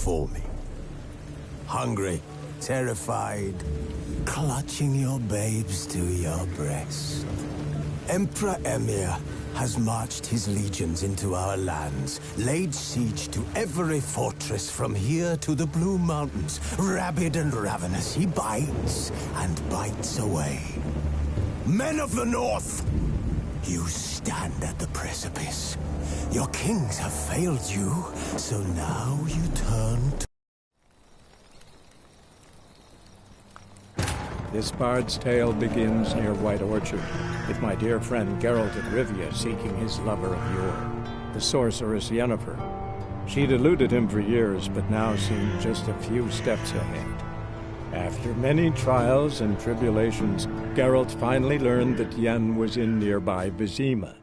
for me. Hungry, terrified, clutching your babes to your breast. Emperor Emir has marched his legions into our lands, laid siege to every fortress from here to the Blue Mountains. Rabid and ravenous, he bites and bites away. Men of the North, you stand at the precipice. Your kings have failed you, so now you turn to... This bard's tale begins near White Orchard, with my dear friend Geralt of Rivia seeking his lover of yore, the sorceress Yennefer. She'd eluded him for years, but now seemed just a few steps ahead. After many trials and tribulations, Geralt finally learned that Yen was in nearby Vizima.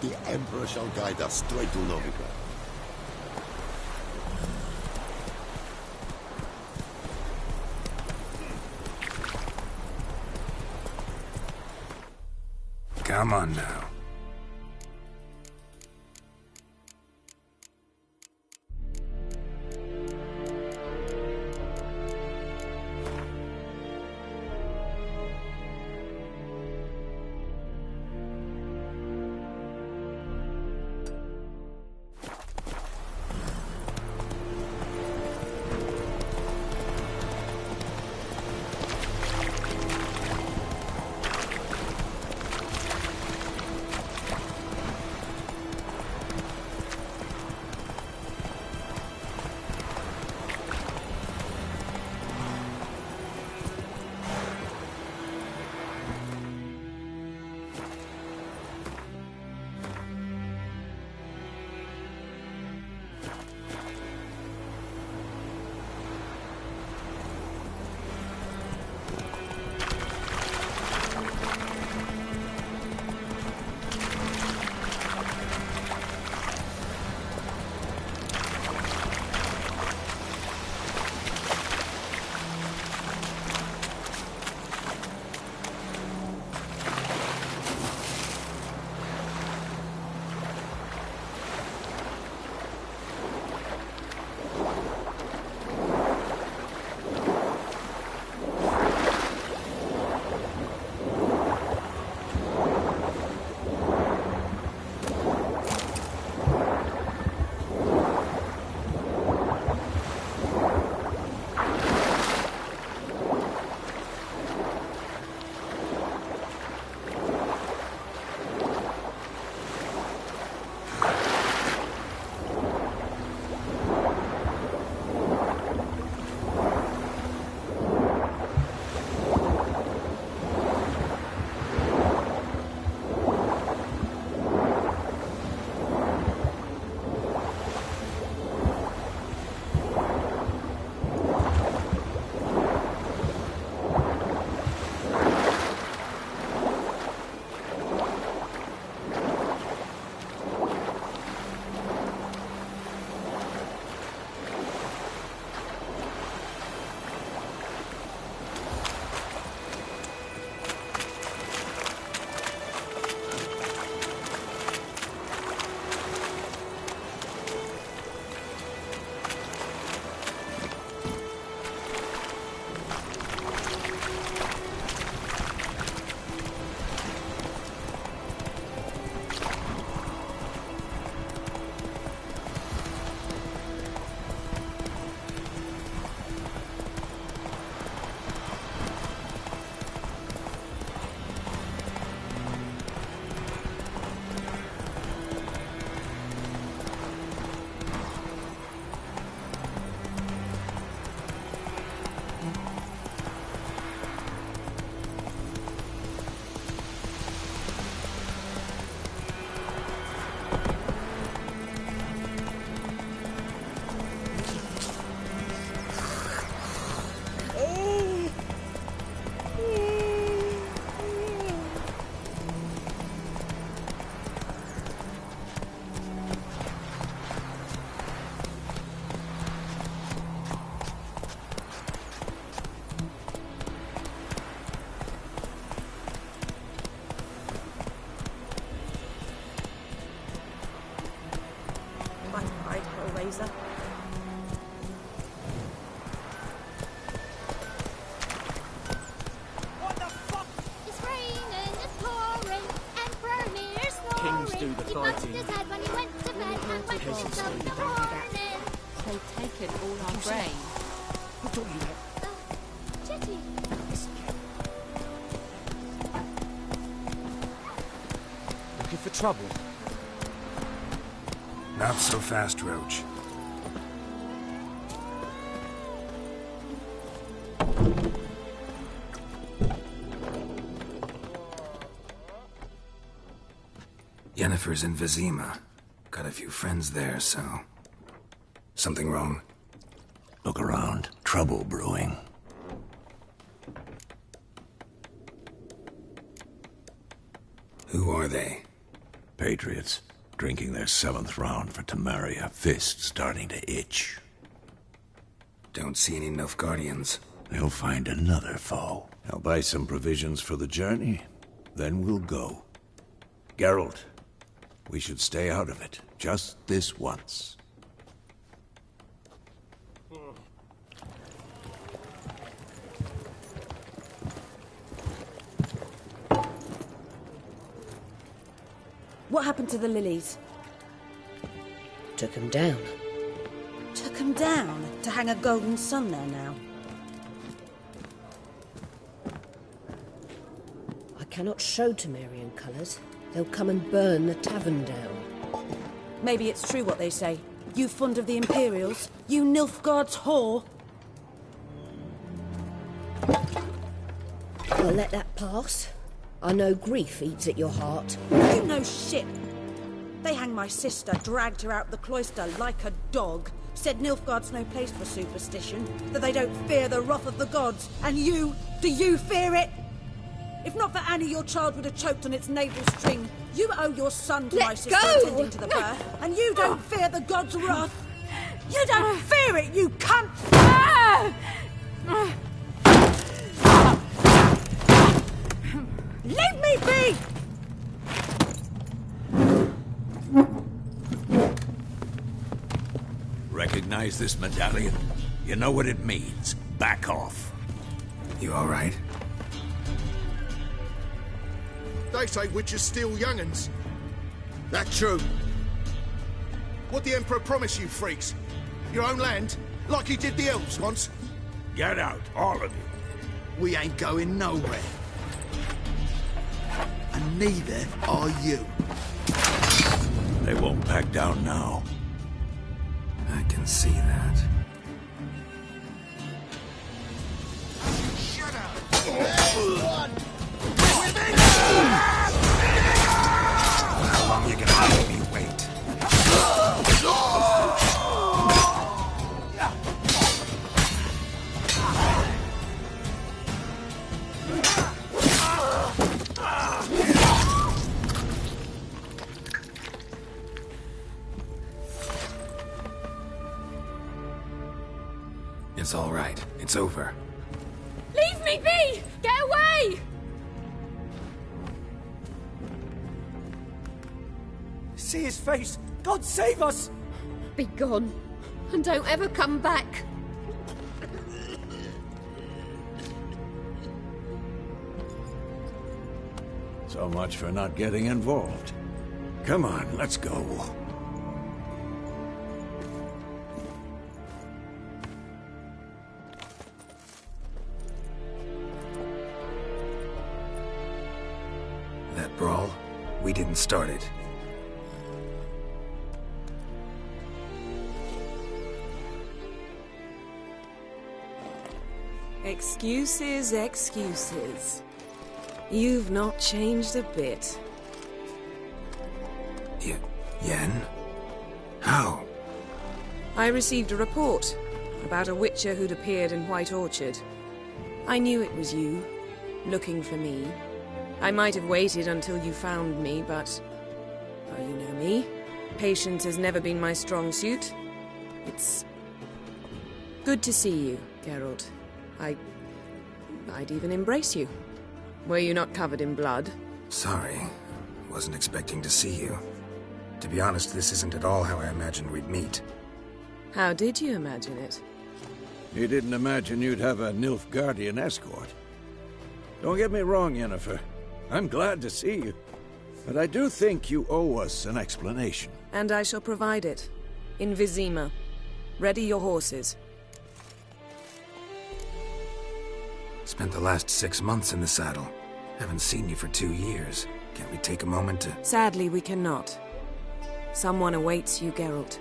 The Emperor shall guide us straight to Novigrad. Come on now. Hellraiser. What the fuck? It's raining, it's pouring, Emperor near snoring. Kings do the He fighting. bumped his head when he went to bed and went Peasants to do the the morning. They've taken all our grain. Who taught you that? Chitty. Looking for trouble? Not so fast, Roach. Yennefer's in Vizima. Got a few friends there, so... Something wrong? Look around. Trouble brewing. Who are they? compatriots, drinking their 7th round for Temeria, fist starting to itch. Don't see any Nilfgaardians. They'll find another foe. I'll buy some provisions for the journey, then we'll go. Geralt, we should stay out of it, just this once. What happened to the lilies? Took him down. Took them down to hang a golden sun there now. I cannot show Temerian colours. They'll come and burn the tavern down. Maybe it's true what they say. You fond of the Imperials? You Nilfgaard's whore? I'll let that pass. I know grief eats at your heart. You know shit. They hanged my sister, dragged her out the cloister like a dog. Said Nilfgaard's no place for superstition, that they don't fear the wrath of the gods. And you, do you fear it? If not for Annie, your child would have choked on its navel string. You owe your son to my sister attending to the birth, and you don't fear the gods' wrath. You don't fear it, you cunt! Leave me be! Recognize this medallion? You know what it means. Back off. You all right? They say witches steal young'uns. That true? What the Emperor promised you freaks? Your own land? Like he did the elves once? Get out, all of you. We ain't going nowhere. And neither are you. They won't back down now. I can see that. Shut up! Everyone! How long you gonna make me wait? It's all right. It's over. Leave me be! Get away! See his face! God save us! Be gone. And don't ever come back. So much for not getting involved. Come on, let's go. That brawl, we didn't start it. Excuses, excuses. You've not changed a bit. Yen? How? I received a report about a witcher who'd appeared in White Orchard. I knew it was you, looking for me. I might have waited until you found me, but... oh, you know me. Patience has never been my strong suit. It's... good to see you, Geralt. I'd even embrace you. Were you not covered in blood? Sorry. Wasn't expecting to see you. To be honest, this isn't at all how I imagined we'd meet. How did you imagine it? You didn't imagine you'd have a Nilfgaardian escort. Don't get me wrong, Yennefer. I'm glad to see you. But I do think you owe us an explanation. And I shall provide it. In Vizima. Ready your horses. Spent the last 6 months in the saddle. Haven't seen you for 2 years. Can't we take a moment to... Sadly, we cannot. Someone awaits you, Geralt.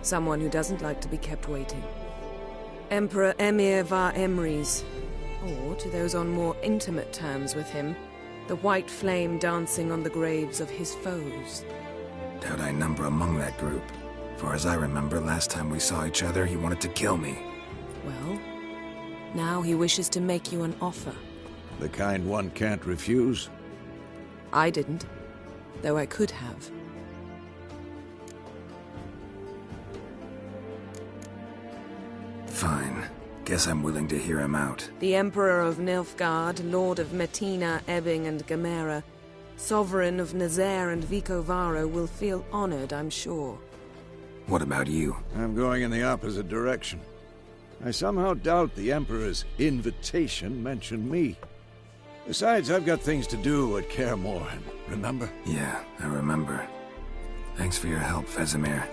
Someone who doesn't like to be kept waiting. Emperor Emir var Emrys. Or, to those on more intimate terms with him, the white flame dancing on the graves of his foes. Doubt I number among that group. Far as I remember, last time we saw each other, he wanted to kill me. Well, now he wishes to make you an offer. The kind one can't refuse? I didn't. though I could have. Fine. Guess I'm willing to hear him out. The Emperor of Nilfgaard, Lord of Metina, Ebbing and Gamera, Sovereign of Nazaire and Vicovaro will feel honored, I'm sure. What about you? I'm going in the opposite direction. I somehow doubt the Emperor's invitation mentioned me. Besides, I've got things to do at Kaer Morhen, remember? Yeah, I remember. Thanks for your help, Vesemir.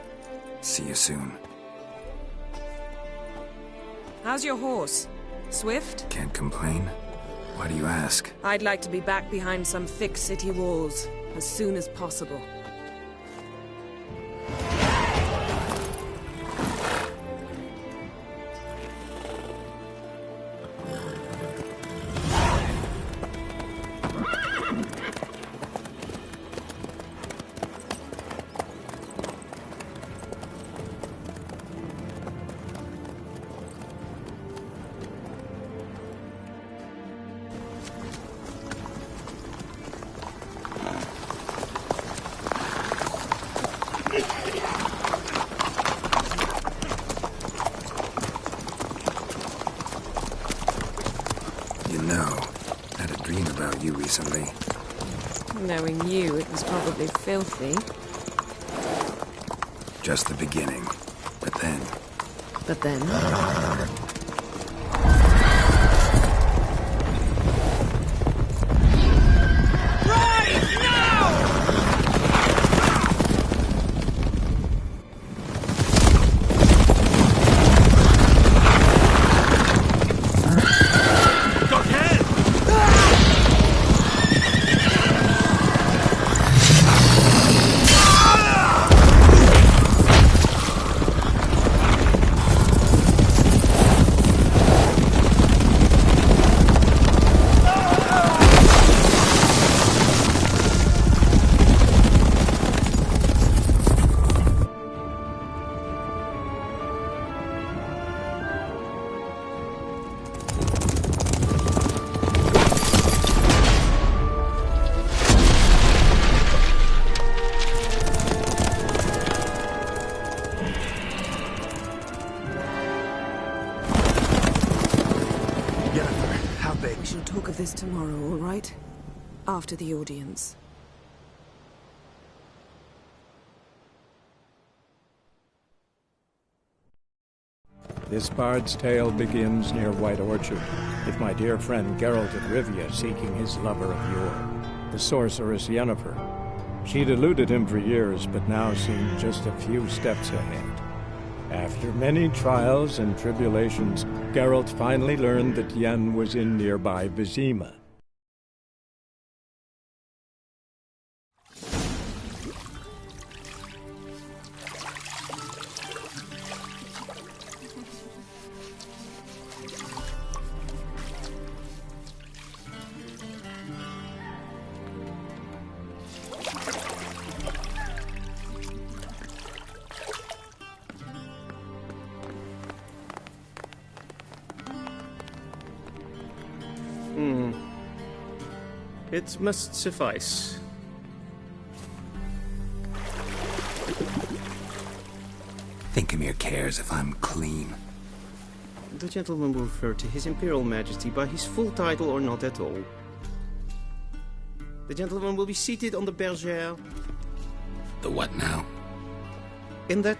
See you soon. How's your horse? Swift? Can't complain. Why do you ask? I'd like to be back behind some thick city walls, as soon as possible. You know, I had a dream about you recently. Knowing you, it was probably filthy. Just the beginning. But then... But then... We shall talk of this tomorrow, all right? After the audience. This bard's tale begins near White Orchard, with my dear friend Geralt of Rivia seeking his lover of yore, the sorceress Yennefer. She'd eluded him for years, but now seemed just a few steps ahead. After many trials and tribulations, Geralt finally learned that Yen was in nearby Vizima. It must suffice. Thinkemere cares if I'm clean. The gentleman will refer to His Imperial Majesty by his full title or not at all. The gentleman will be seated on the bergère. The what now? In that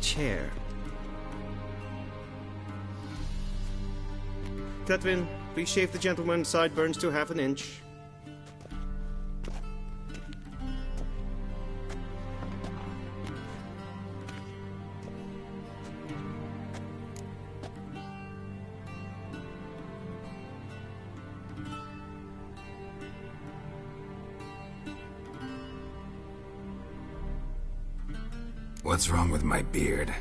chair. Catwin, please shave the gentleman's sideburns to half an inch. What's wrong with my beard?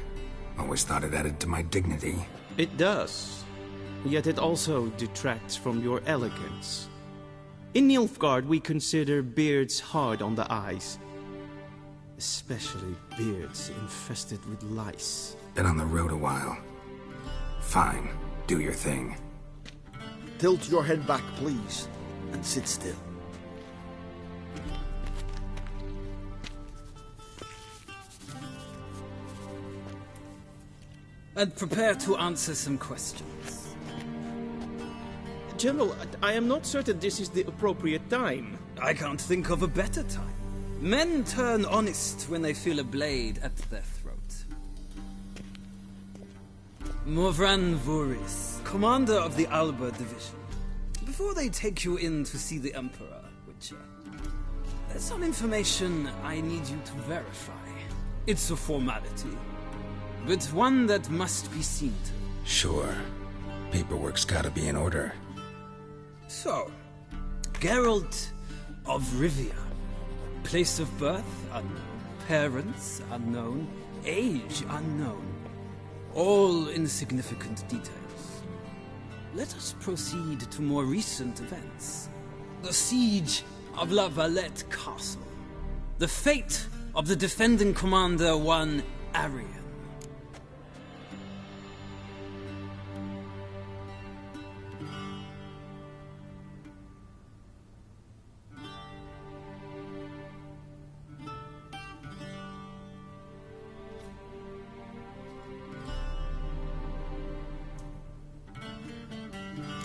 Always thought it added to my dignity. It does. Yet it also detracts from your elegance. In Nilfgaard, we consider beards hard on the eyes. Especially beards infested with lice. Been on the road a while. Fine. Do your thing. Tilt your head back, please, and sit still. and prepare to answer some questions. General, I am not certain this is the appropriate time. I can't think of a better time. Men turn honest when they feel a blade at their throat. Morvran Vuris, commander of the Alba Division. Before they take you in to see the Emperor, Witcher, there's some information I need you to verify. It's a formality, but one that must be seen to. Sure. Paperwork's gotta be in order. So, Geralt of Rivia. Place of birth unknown. Parents unknown. Age unknown. All insignificant details. Let us proceed to more recent events. The siege of La Valette Castle. The fate of the defending commander, one Arian.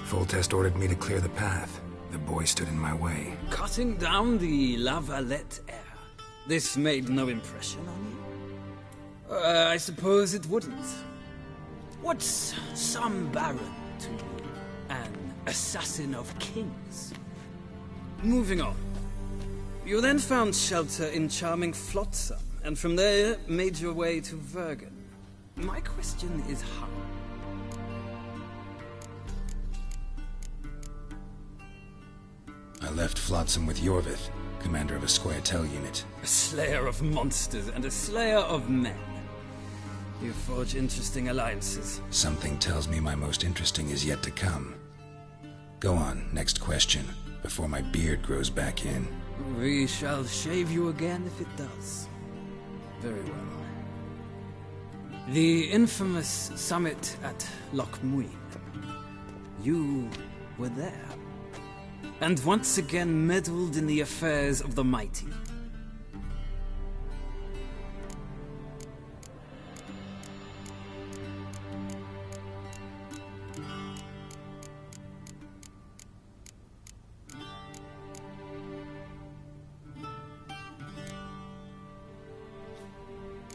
Foltest ordered me to clear the path. The boy stood in my way. Cutting down the La Valette heir. This made no impression on you? I suppose it wouldn't. What's some baron to you? An assassin of kings? Moving on. You then found shelter in charming Flotsam, and from there made your way to Vergen. My question is how? I left Flotsam with Yorvith, commander of a Scoia'tael unit. A slayer of monsters and a slayer of men. You forge interesting alliances. Something tells me my most interesting is yet to come. Go on, next question, before my beard grows back in. We shall shave you again if it does. Very well. The infamous summit at Loch Muin. You were there. And once again meddled in the affairs of the mighty.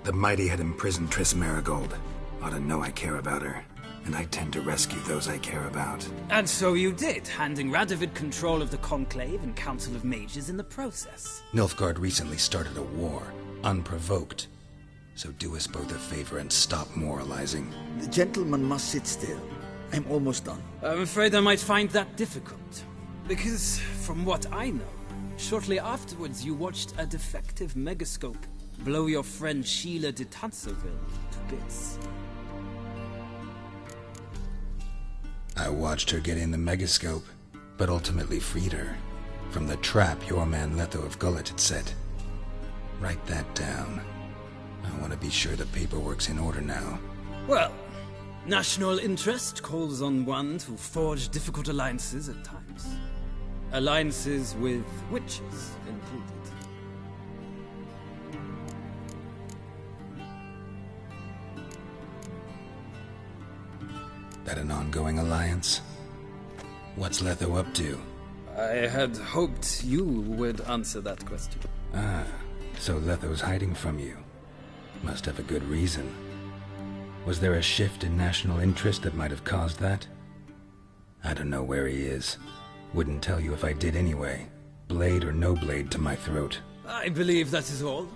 The mighty had imprisoned Triss Marigold. Ought to know I care about her. And I tend to rescue those I care about. And so you did, handing Radovid control of the Conclave and Council of Mages in the process. Nilfgaard recently started a war, unprovoked. So do us both a favor and stop moralizing. The gentleman must sit still. I'm almost done. I'm afraid I might find that difficult. Because, from what I know, shortly afterwards you watched a defective megascope blow your friend Sheila de Tanserville to bits. I watched her get in the megascope, but ultimately freed her from the trap your man Letho of Gullet had set. Write that down. I want to be sure the paperwork's in order now. Well, national interest calls on one to forge difficult alliances at times. Alliances with witches included. That an ongoing alliance? What's Letho up to? I had hoped you would answer that question. Ah, so Letho's hiding from you. Must have a good reason. Was there a shift in national interest that might have caused that? I don't know where he is. Wouldn't tell you if I did anyway. Blade or no blade to my throat. I believe that is all.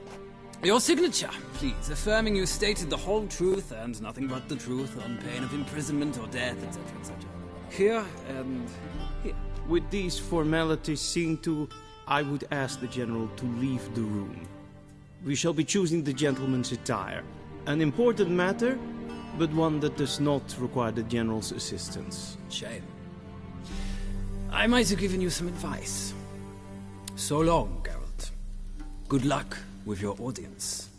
Your signature, please, affirming you stated the whole truth and nothing but the truth on pain of imprisonment or death, etc., etc. Here and here. With these formalities seen to, I would ask the General to leave the room. We shall be choosing the gentleman's attire. An important matter, but one that does not require the General's assistance. Shame. I might have given you some advice. So long, Geralt. Good luck with your audience.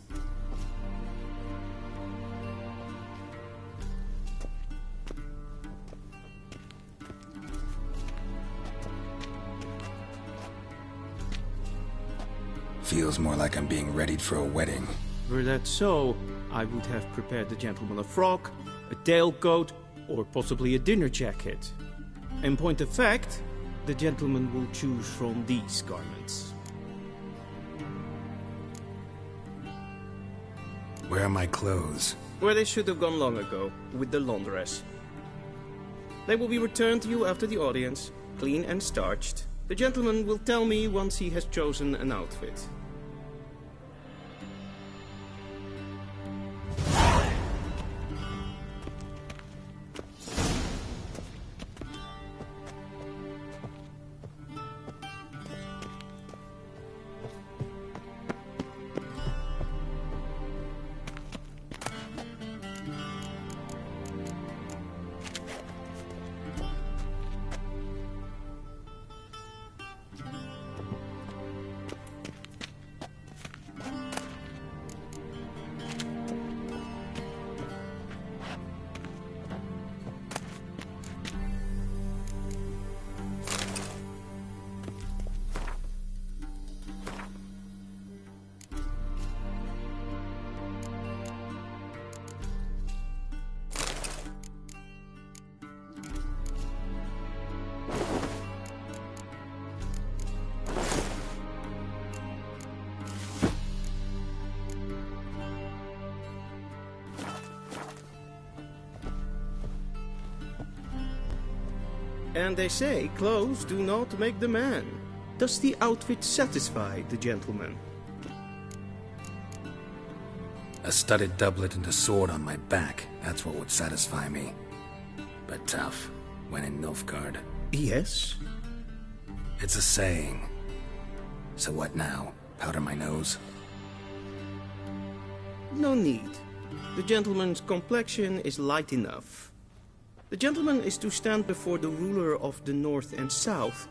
Feels more like I'm being readied for a wedding. Were that so, I would have prepared the gentleman a frock, a tailcoat, or possibly a dinner jacket. In point of fact, the gentleman will choose from these garments. Where are my clothes? Where they should have gone long ago, with the laundress. They will be returned to you after the audience, clean and starched. The gentleman will tell me once he has chosen an outfit. And they say clothes do not make the man. Does the outfit satisfy the gentleman? A studded doublet and a sword on my back, that's what would satisfy me. But tough, when in Nilfgaard. Yes? It's a saying. So what now? Powder my nose? No need. The gentleman's complexion is light enough. The gentleman is to stand before the ruler of the North and South.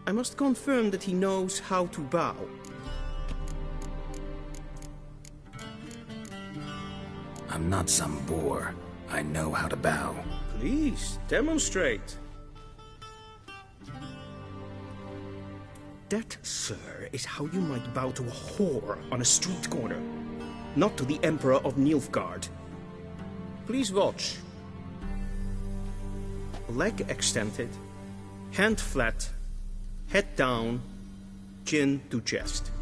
I must confirm that he knows how to bow. I'm not some boor. I know how to bow. Please, demonstrate. That, sir, is how you might bow to a whore on a street corner. Not to the Emperor of Nilfgaard. Please watch. Leg extended, hand flat, head down, chin to chest.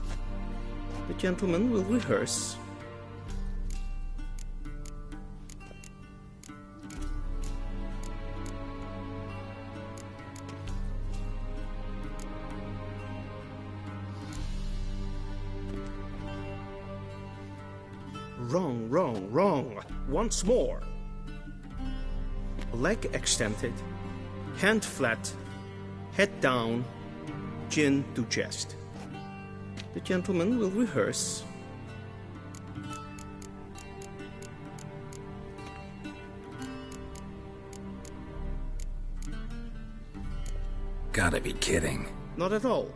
The gentleman will rehearse. Wrong, wrong, wrong. Once more. Leg extended, hand flat, head down, chin to chest. The gentleman will rehearse. Gotta be kidding. Not at all.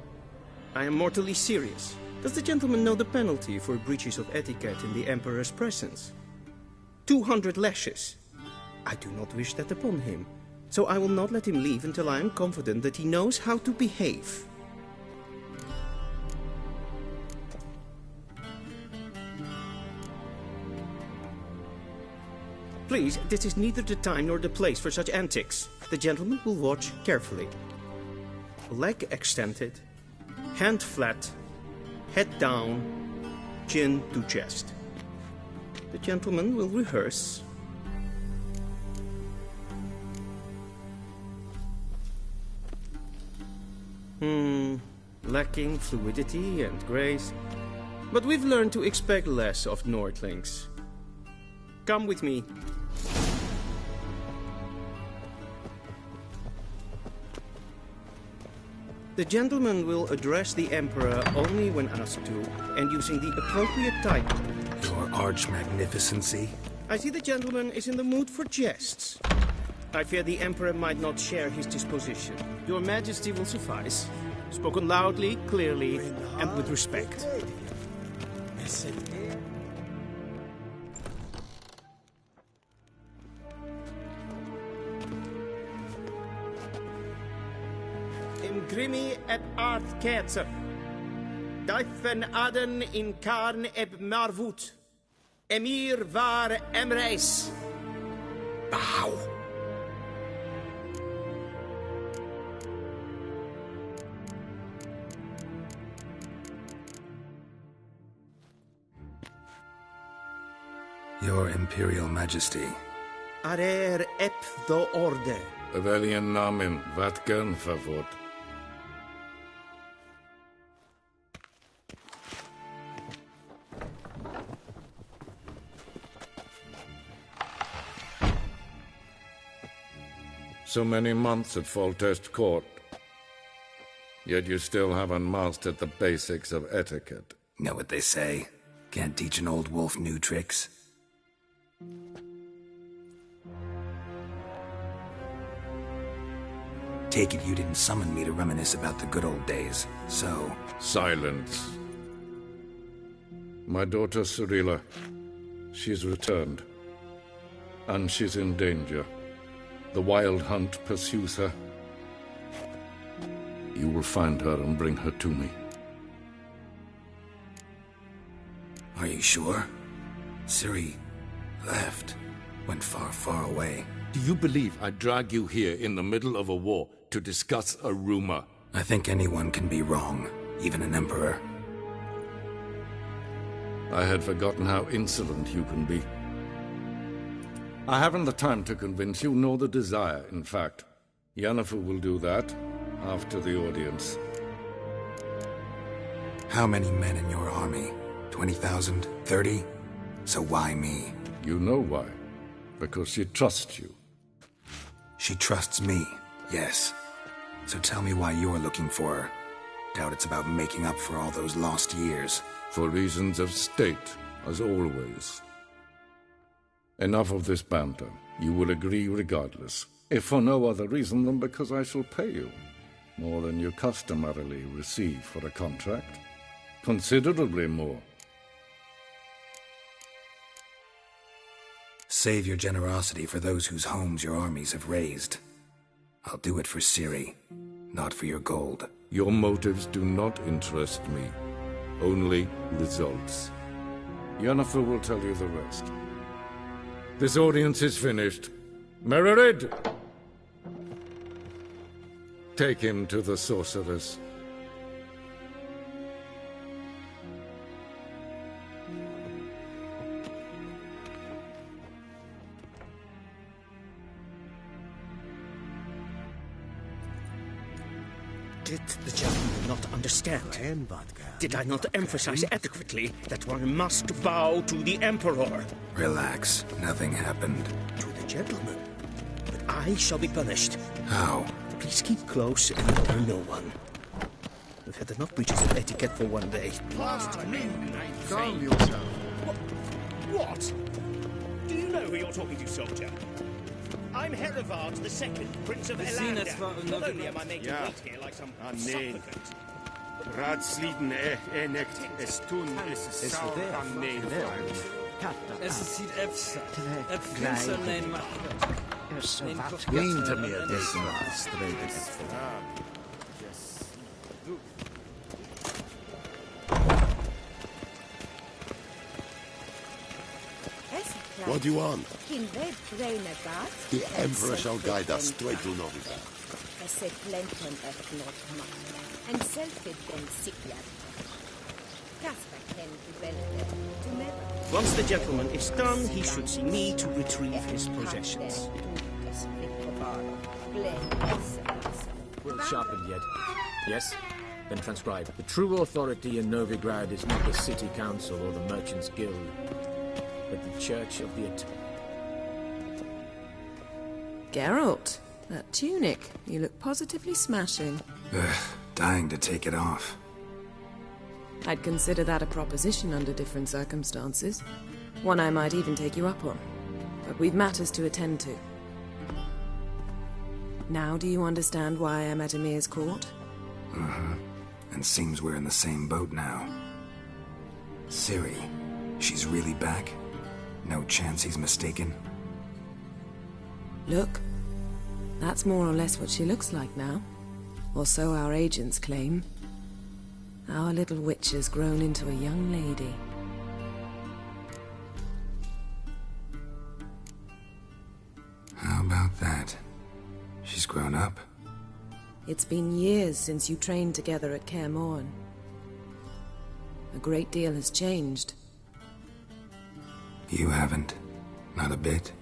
I am mortally serious. Does the gentleman know the penalty for breaches of etiquette in the Emperor's presence? 200 lashes. I do not wish that upon him, so I will not let him leave until I am confident that he knows how to behave. Please, this is neither the time nor the place for such antics. The gentleman will watch carefully. Leg extended, hand flat, head down, chin to chest. The gentleman will rehearse. Lacking fluidity and grace. But we've learned to expect less of Nordlings. Come with me. The gentleman will address the Emperor only when asked to, and using the appropriate title. Your Arch-Magnificency? I see the gentleman is in the mood for jests. I fear the Emperor might not share his disposition. Your Majesty will suffice. Spoken loudly, clearly, and with respect. Imgrimi et art ketzer. Daifen aden in karn eb marvut. Emir var emreis. Bow. Your Imperial Majesty. Arer eptho orde. Welchen Namen? Wat gern favor? So many months at Foltest Court. Yet you still haven't mastered the basics of etiquette. Know what they say? Can't teach an old wolf new tricks. Take it you didn't summon me to reminisce about the good old days, so... Silence. My daughter Cyrilla, she's returned. And she's in danger. The Wild Hunt pursues her. You will find her and bring her to me. Are you sure? Ciri left. Went far, far away. Do you believe I'd drag you here in the middle of a war to discuss a rumor? I think anyone can be wrong, even an emperor. I had forgotten how insolent you can be. I haven't the time to convince you, nor the desire, in fact. Yennefer will do that after the audience. How many men in your army? 20,000? 30? So why me? You know why. Because she trusts you. She trusts me, yes. So tell me why you're looking for her. Doubt it's about making up for all those lost years. For reasons of state, as always. Enough of this banter. You will agree regardless. If for no other reason than because I shall pay you. More than you customarily receive for a contract. Considerably more. Save your generosity for those whose homes your armies have razed. I'll do it for Ciri, not for your gold. Your motives do not interest me. Only results. Yennefer will tell you the rest. This audience is finished. Mererid! Take him to the sorceress. Did the gentleman not understand? Did I not emphasize adequately that one must bow to the Emperor? Relax. Nothing happened. To the gentleman. But I shall be punished. How? Please keep close and tell no one. We've had enough breaches of etiquette for one day. Calm yourself. What? Do you know who you're talking to, soldier? I'm Herivard II, Prince of Elander. Not only am I making wait here like some supplicant. Raadsliden enekt es tun is saur an neer. Es ziet Epsa. Het vindt alleen maar. Niet meer deze strijden. What do you want? The Emperor shall guide us straight to Novigrad. Once the gentleman is done, he should see me to retrieve his possessions. Well sharpened yet. Yes? Then transcribe. The true authority in Novigrad is not the city council or the merchants' guild, but the Church of the Geralt, that tunic. You look positively smashing. Ugh, dying to take it off. I'd consider that a proposition under different circumstances. One I might even take you up on. But we've matters to attend to. Now do you understand why I'm at Emir's court? Uh-huh. And seems we're in the same boat now. Ciri, she's really back? No chance he's mistaken? Look, that's more or less what she looks like now. Or so our agents claim. Our little witch has grown into a young lady. It's been years since you trained together at Kaer Morhen. A great deal has changed. You haven't. Not a bit.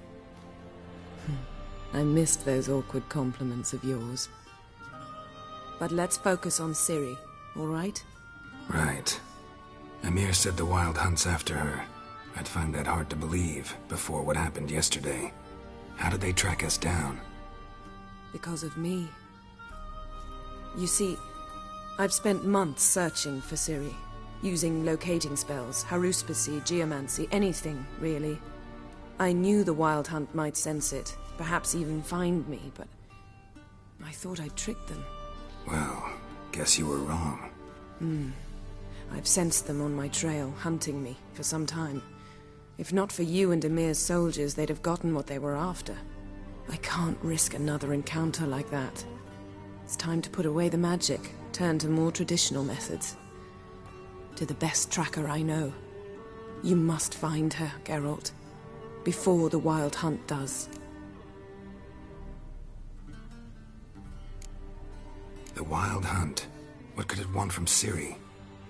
I missed those awkward compliments of yours. But let's focus on Ciri, all right? Right. Emir said the Wild Hunt's after her. I'd find that hard to believe before what happened yesterday. How did they track us down? Because of me. You see, I've spent months searching for Ciri, using locating spells, haruspicy, geomancy, anything, really. I knew the Wild Hunt might sense it, perhaps even find me, but I thought I'd tricked them. Well, guess you were wrong. I've sensed them on my trail, hunting me, for some time. If not for you and Emir's soldiers, they'd have gotten what they were after. I can't risk another encounter like that. It's time to put away the magic, turn to more traditional methods. To the best tracker I know. You must find her, Geralt. Before the Wild Hunt does. The Wild Hunt? What could it want from Ciri?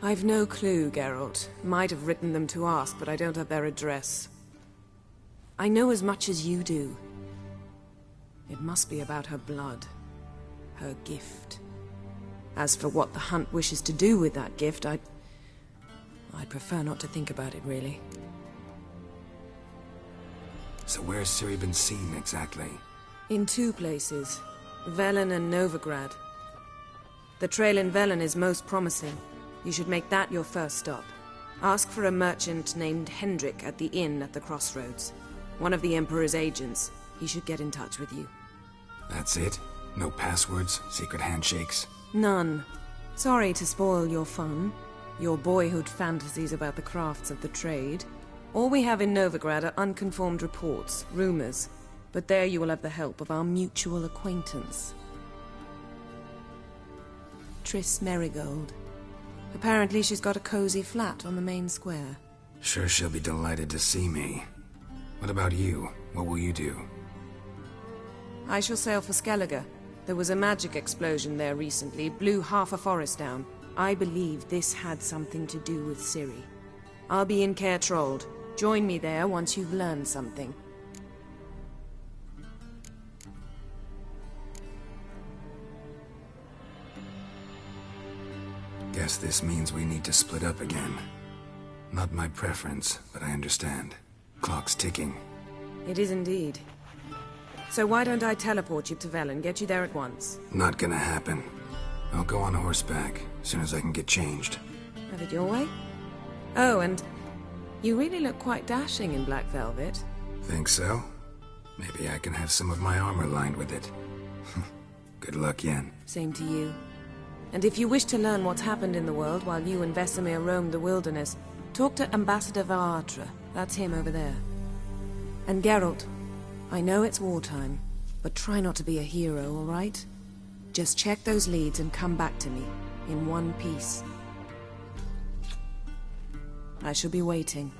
I've no clue, Geralt. Might have written them to ask, but I don't have their address. I know as much as you do. It must be about her blood. Her gift. As for what the Hunt wishes to do with that gift, I'd prefer not to think about it, really. So where's Ciri been seen, exactly? In two places. Velen and Novigrad. The trail in Velen is most promising. You should make that your first stop. Ask for a merchant named Hendrik at the inn at the crossroads. One of the Emperor's agents. He should get in touch with you. That's it? No passwords, secret handshakes? None. Sorry to spoil your fun. Your boyhood fantasies about the crafts of the trade. All we have in Novigrad are unconformed reports, rumors. But there you will have the help of our mutual acquaintance. Triss Merigold. Apparently she's got a cozy flat on the main square. Sure she'll be delighted to see me. What about you? What will you do? I shall sail for Skellige. There was a magic explosion there recently, blew half a forest down. I believe this had something to do with Ciri. I'll be in Caer Trold. Join me there once you've learned something. Guess this means we need to split up again. Not my preference, but I understand. Clock's ticking. It is indeed. So why don't I teleport you to Velen, get you there at once? Not gonna happen. I'll go on horseback, as soon as I can get changed. Have it your way? Oh, and you really look quite dashing in black velvet. Think so? Maybe I can have some of my armor lined with it. Good luck, Yen. Same to you. And if you wish to learn what's happened in the world while you and Vesemir roamed the wilderness, talk to Ambassador Varatra. That's him over there. And Geralt, I know it's wartime, but try not to be a hero, all right? Just check those leads and come back to me, in one piece. I shall be waiting.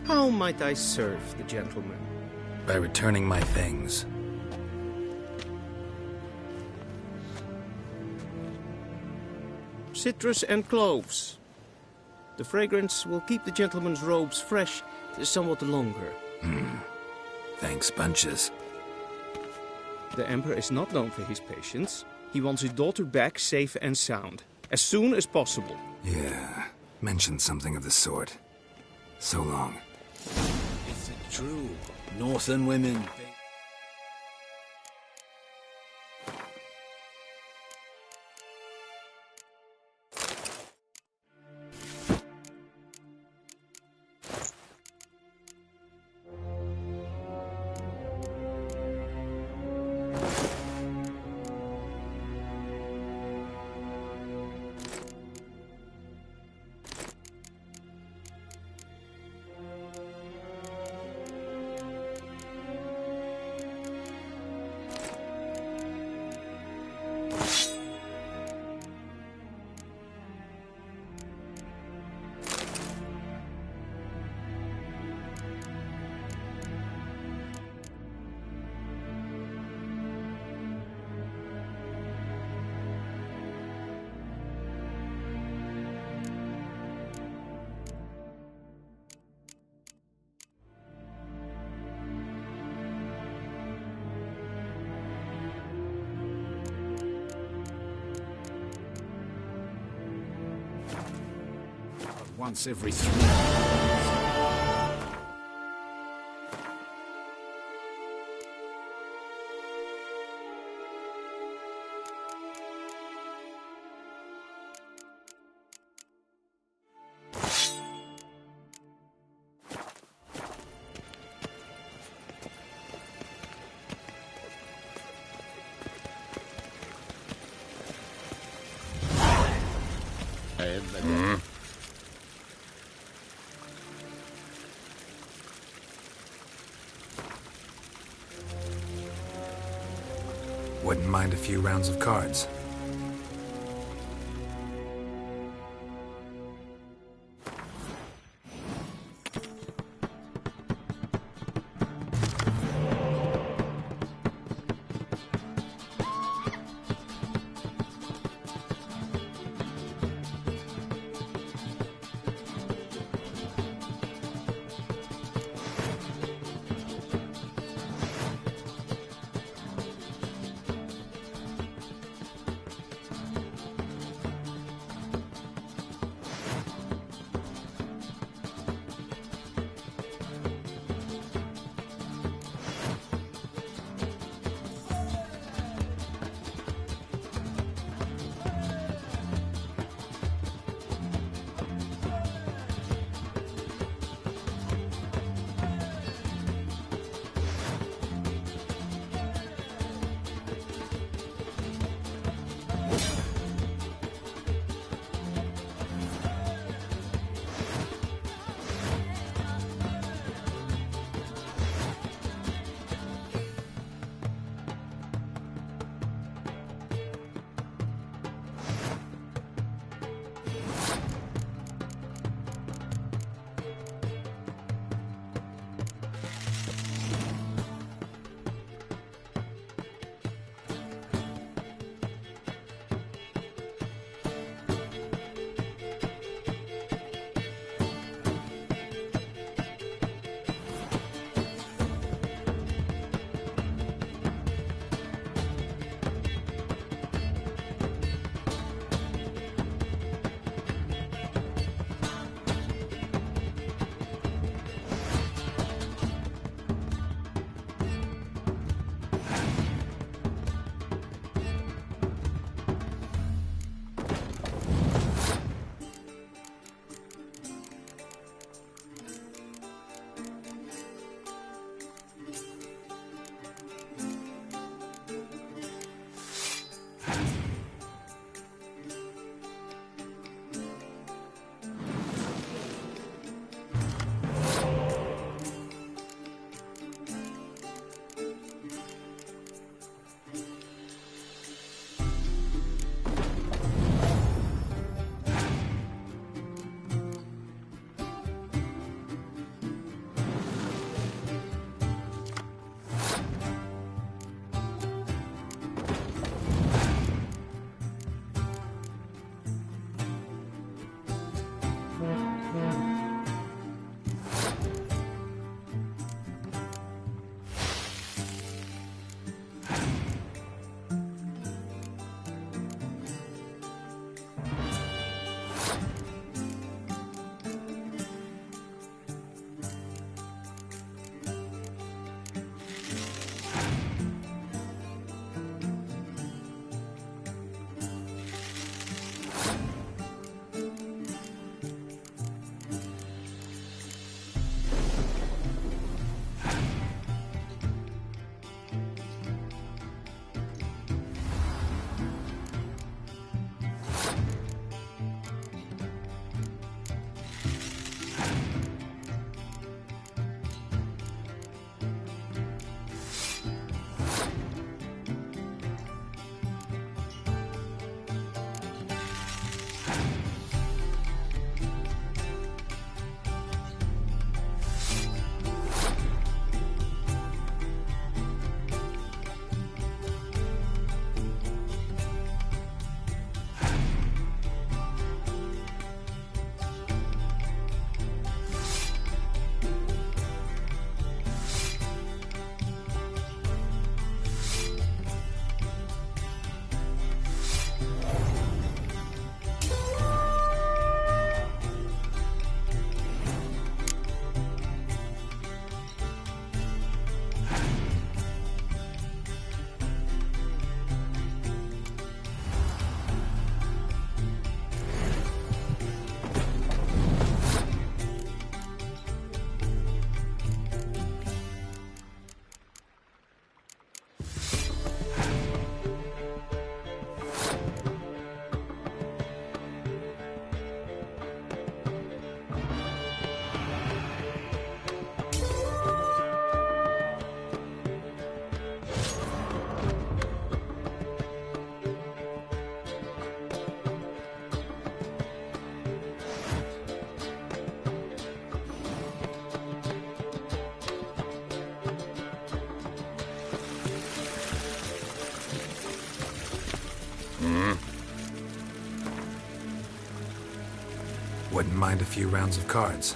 How might I serve the gentleman? By returning my things. Citrus and cloves. The fragrance will keep the gentleman's robes fresh somewhat longer. Thanks, bunches. The Emperor is not known for his patience. He wants his daughter back safe and sound, as soon as possible. Yeah, mentioned something of the sort. So long. Is it true? Northern women... once every 3 years. Wouldn't mind a few rounds of cards. Wouldn't mind a few rounds of cards.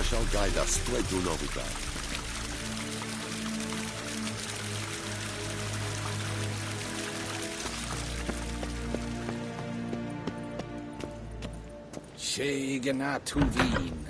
shall guide us straight to Novigrad. Schegena to Wien.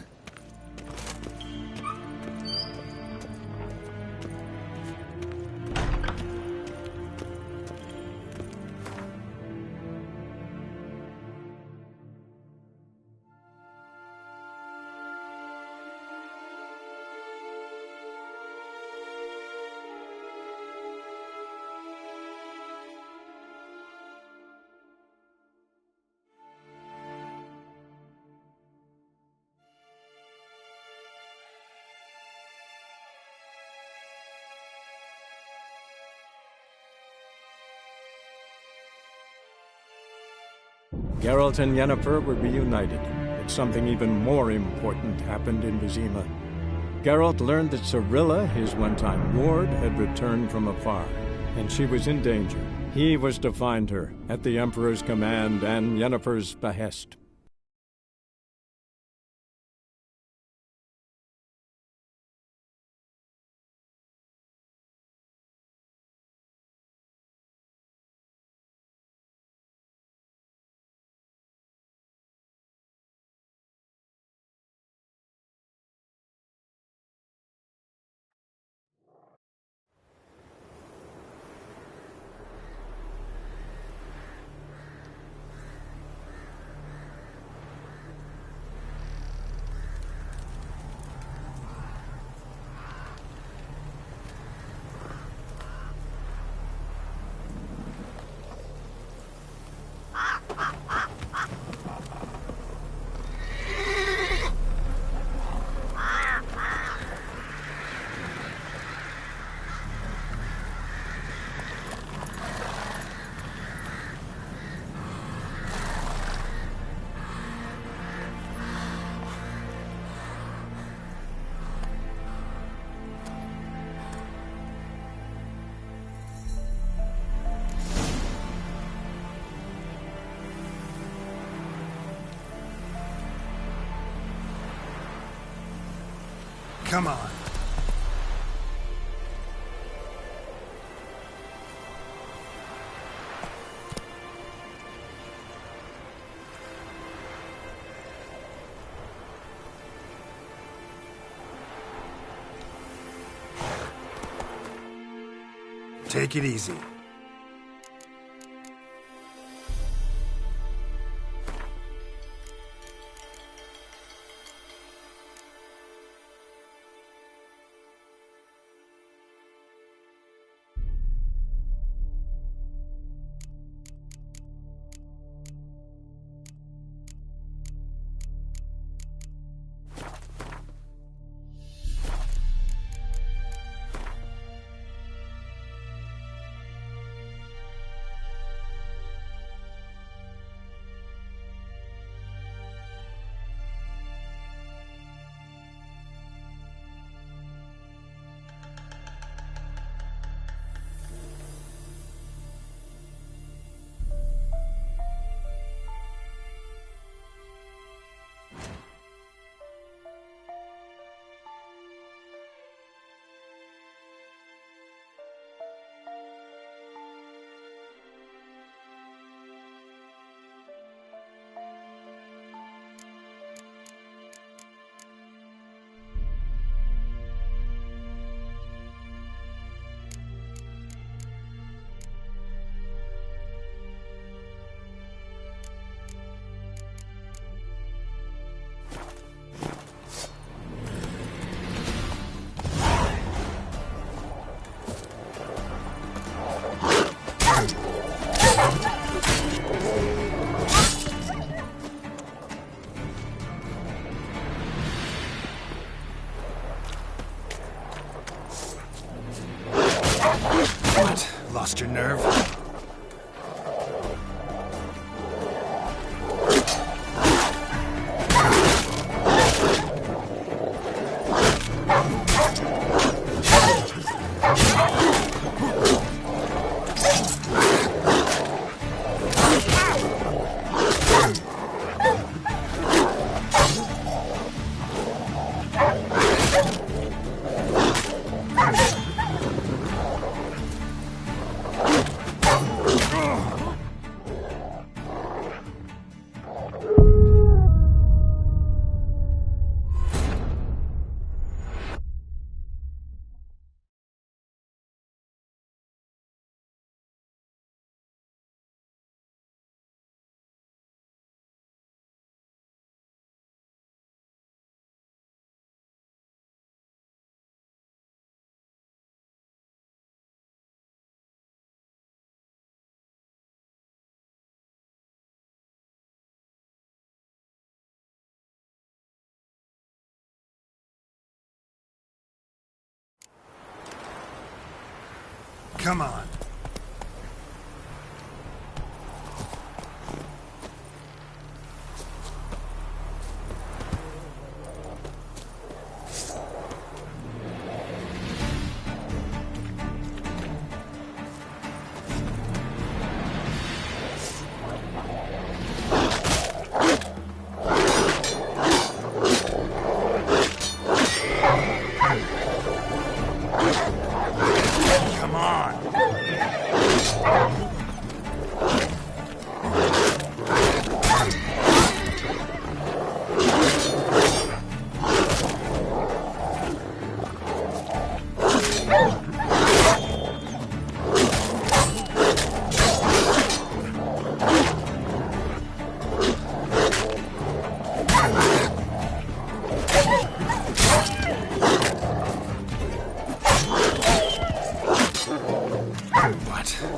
Geralt and Yennefer were reunited, but something even more important happened in Vizima. Geralt learned that Cirilla, his one-time ward, had returned from afar, and she was in danger. He was to find her, at the Emperor's command and Yennefer's behest. Come on. Take it easy. What? Lost your nerve? Come on.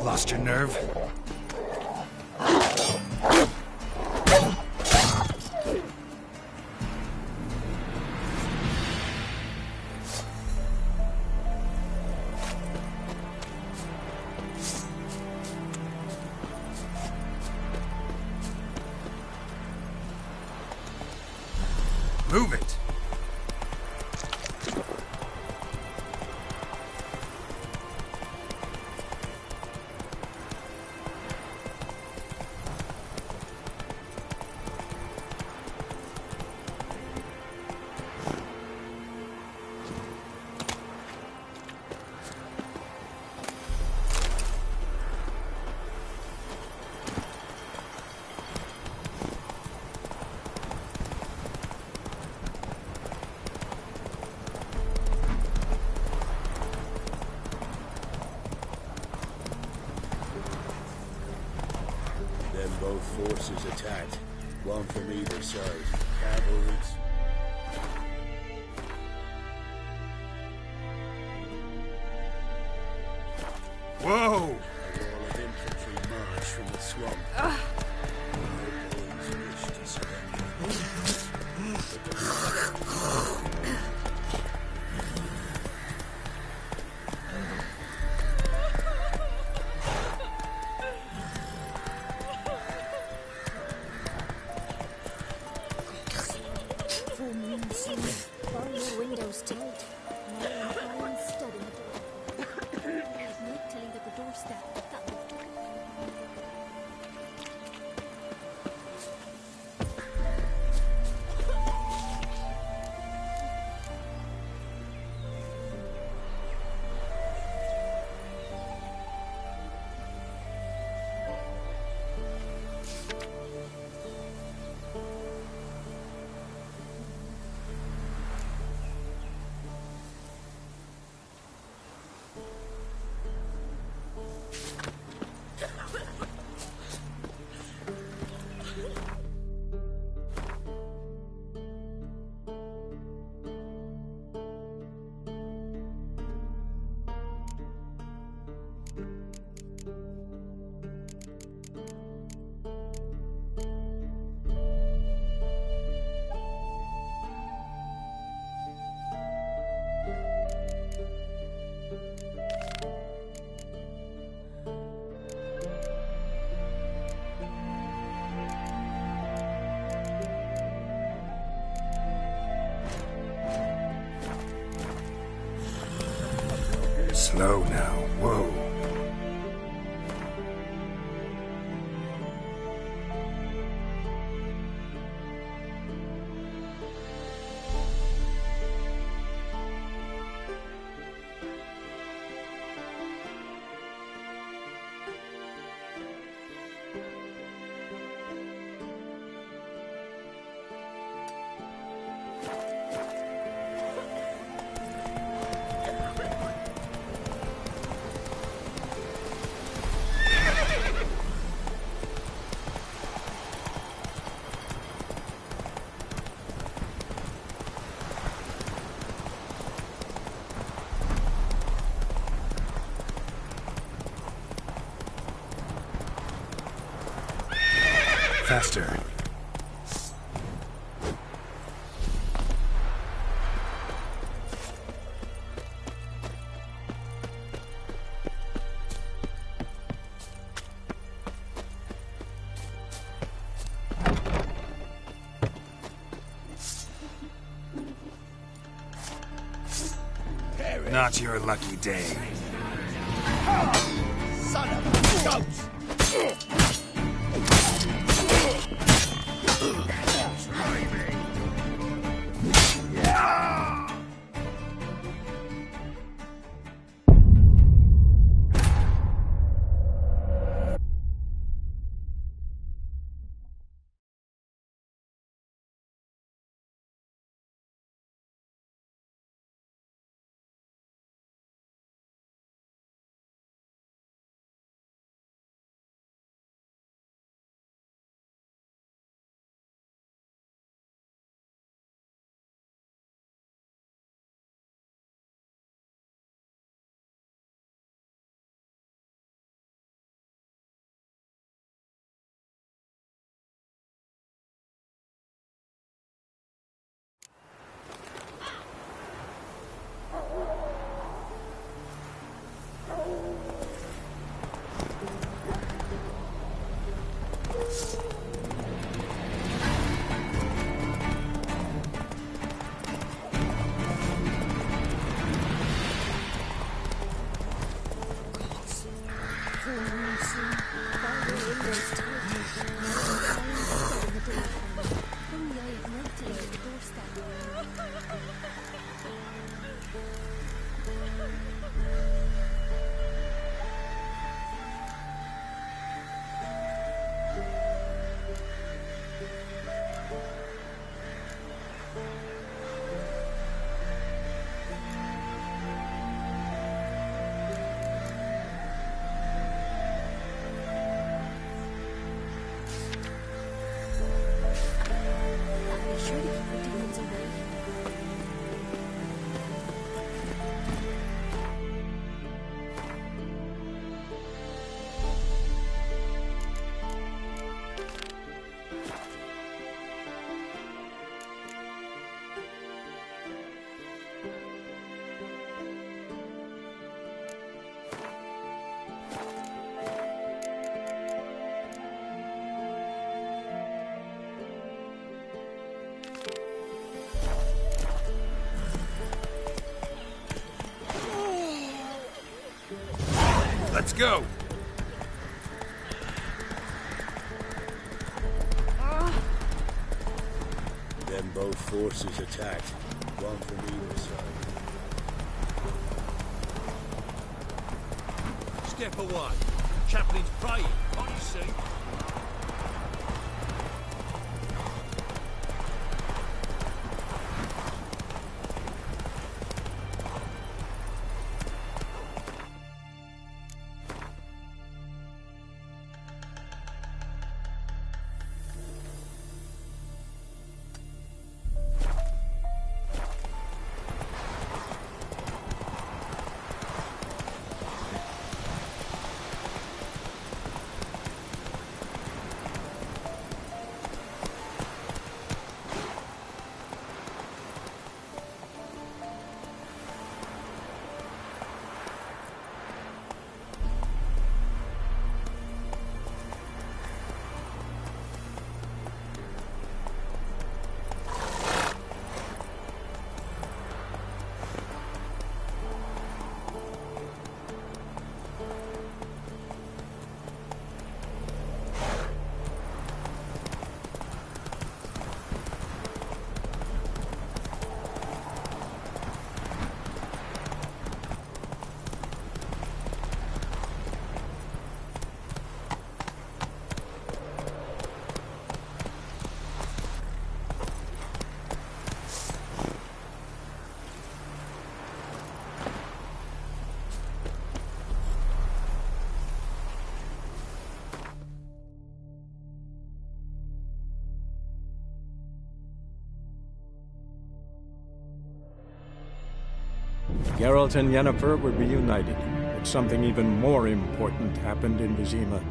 Lost your nerve? Move it! Both forces attacked, one from either side. Cavalry's. Whoa! A wall of infantry march from the swamp. My boys wish to surrender. Bar your windows tight. Now I'm studying the door. There's no telling at the doorstep that will do. Slow now. Whoa. Faster. Not your lucky day. Son of a ghost! Try me! Yeah! Let's go! Then both forces attacked, one from either side. Step away. Chaplain's praying, can't you see? Geralt and Yennefer were reunited, but something even more important happened in Vizima.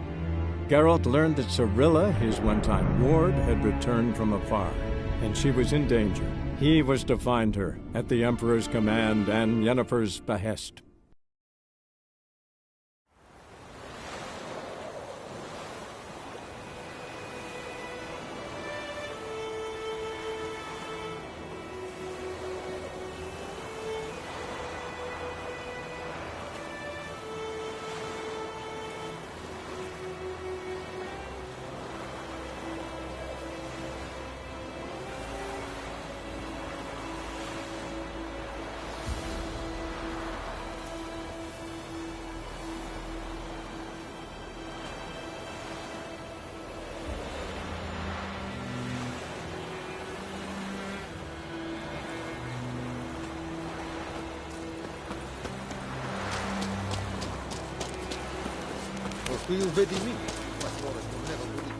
Geralt learned that Cirilla, his one-time ward, had returned from afar, and she was in danger. He was to find her, at the Emperor's command and Yennefer's behest. tu vedi me, ma vuole never believe.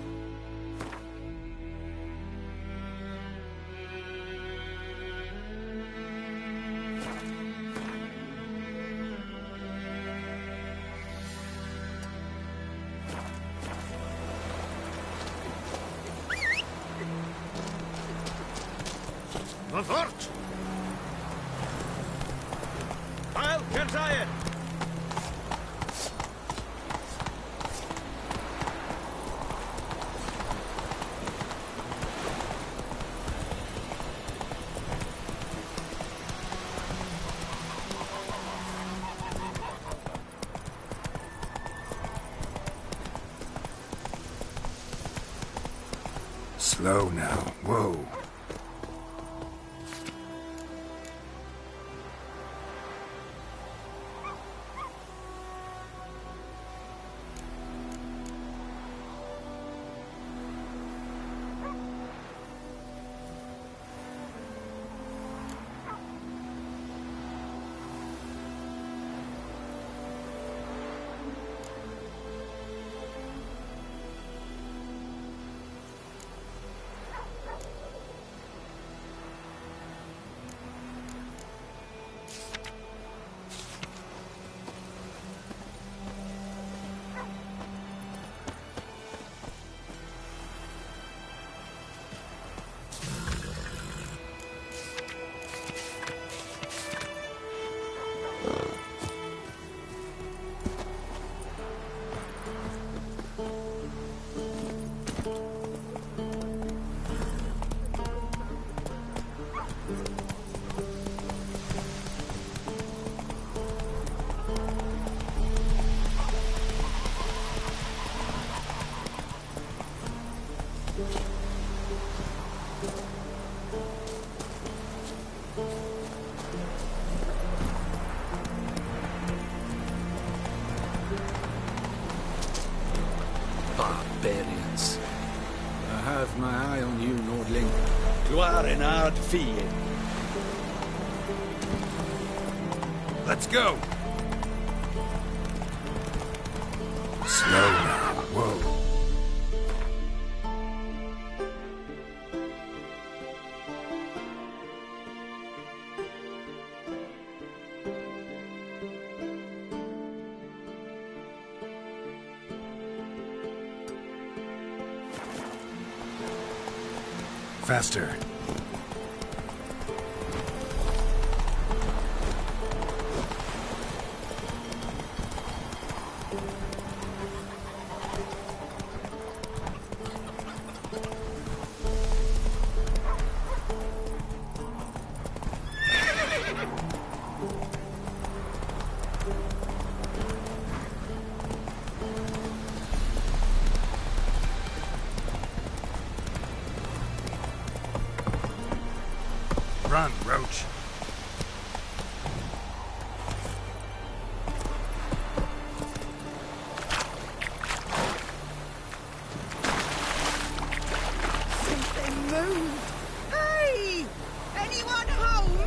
Van fort! Heil, Geralt! Slow now. Whoa. Barbarians. I have my eye on you, Nordling. Gloire en hard fiend. Let's go. Slow now. Whoa. Faster. Run, Roach. Something moved. Hey! Anyone home?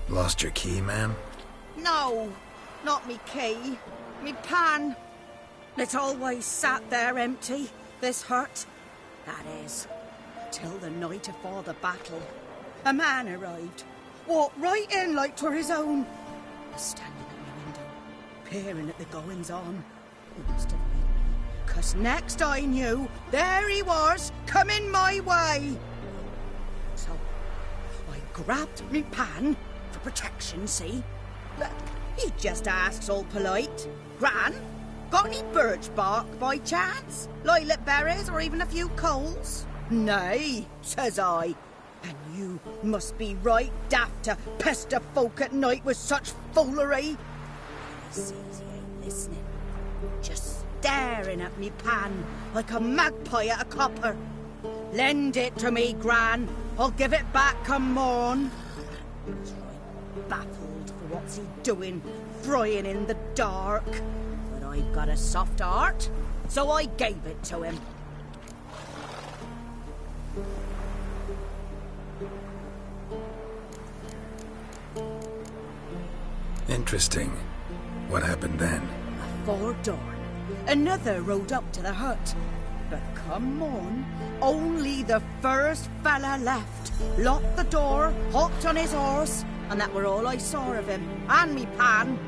Lost your key, ma'am? No, not me key. Me pan. It's always sat there empty, this hut. That is, till the night afore the battle. A man arrived, walked right in like 'twere his own. Was standing at my window, peering at the goings-on. He must have met me, 'cause next I knew, there he was, coming my way. So, I grabbed me pan, for protection, see? But he just asks all polite, Gran, got any birch bark by chance? Lilac berries or even a few coals? Nay, says I. And you must be right daft to pester folk at night with such foolery. He sees he ain't listening, just staring at me pan like a magpie at a copper. Lend it to me, Gran. I'll give it back come morn. He's right baffled for what's he doing, frying in the dark. But I've got a soft heart, so I gave it to him. Interesting. What happened then? Afore dawn, Another rode up to the hut. But come on, only the first fella left. Locked the door, hopped on his horse, and that were all I saw of him. And me pan.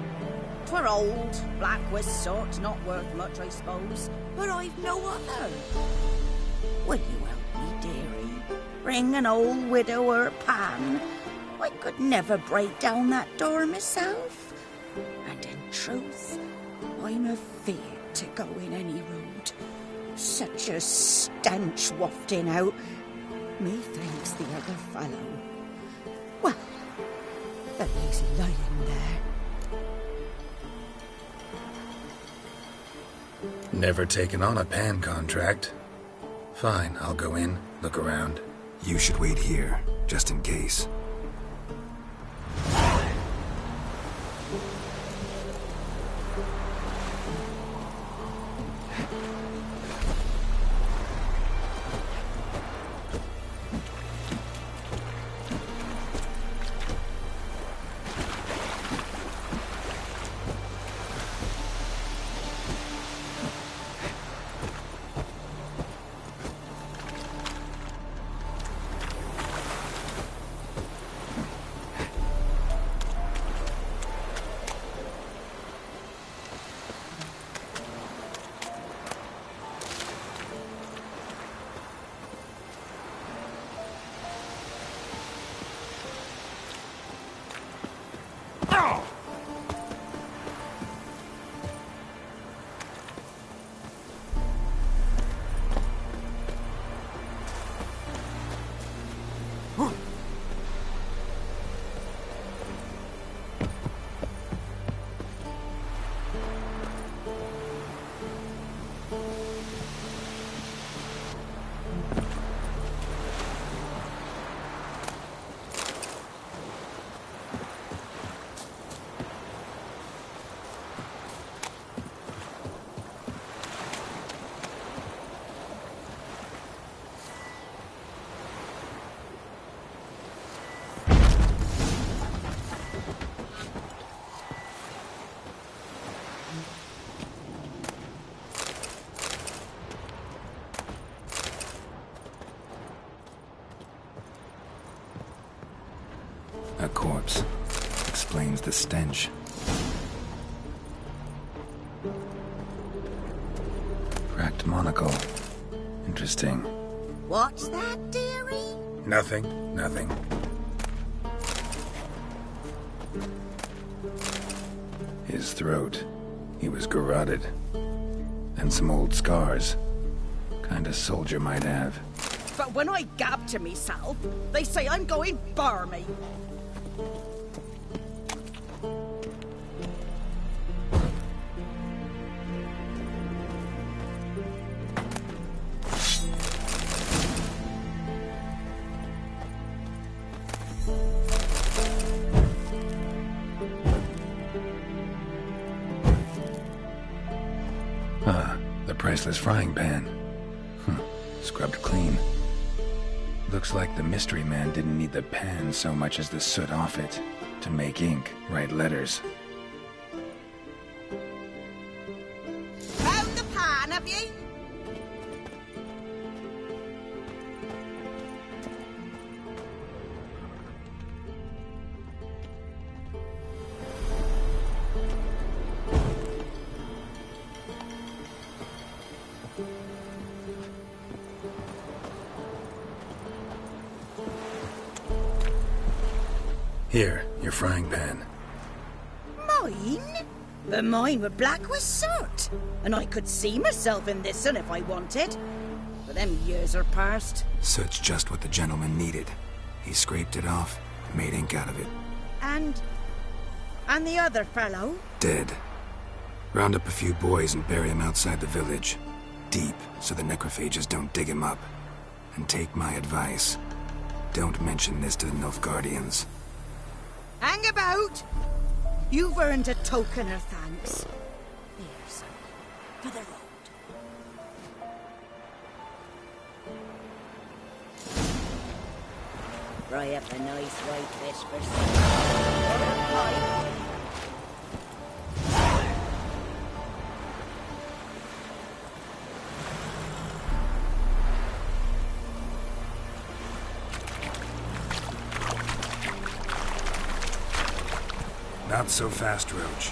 'Twere old, black with sort, not worth much, I suppose. But I've no other. Will you help me, dearie? Bring an old widower pan. I could never break down that door myself. And in truth, I'm afeard to go in any road. Such a stench wafting out. Methinks the other fellow. Well, that he's lying there. Never taken on a pan contract. Fine, I'll go in, look around. You should wait here, just in case. A corpse. Explains the stench. Cracked monocle. Interesting. What's that, dearie? Nothing. His throat. He was garroted. And some old scars. Kind of soldier might have. But when I gab to myself, they say I'm going barmy. The priceless frying pan. Scrubbed clean. Looks like the mystery man didn't need the pan so much as the soot off it to make ink, write letters. Found the pan, have you? Here, your frying pan. Mine? But mine were black with soot. And I could see myself in this one if I wanted. But them years are past. Soot's just what the gentleman needed. He scraped it off, made ink out of it. And the other fellow? Dead. Round up a few boys and bury him outside the village. Deep, so the necrophages don't dig him up. And take my advice. Don't mention this to the Nilfgaardians. Hang about! You've earned a token of thanks. Here, son, for the road. Fry up a nice white fish for supper. Not so fast, Roach.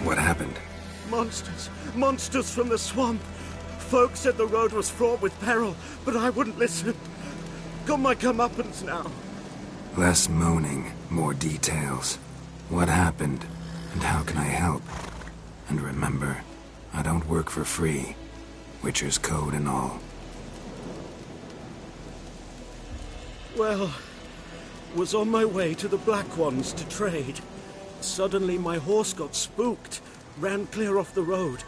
What happened? Monsters. Monsters from the swamp. Folk said the road was fraught with peril, but I wouldn't listen. Got my comeuppance now. Less moaning, more details. What happened, and how can I help? And remember, I don't work for free. Witcher's code and all. Well, was on my way to the Black Ones to trade. Suddenly my horse got spooked, ran clear off the road.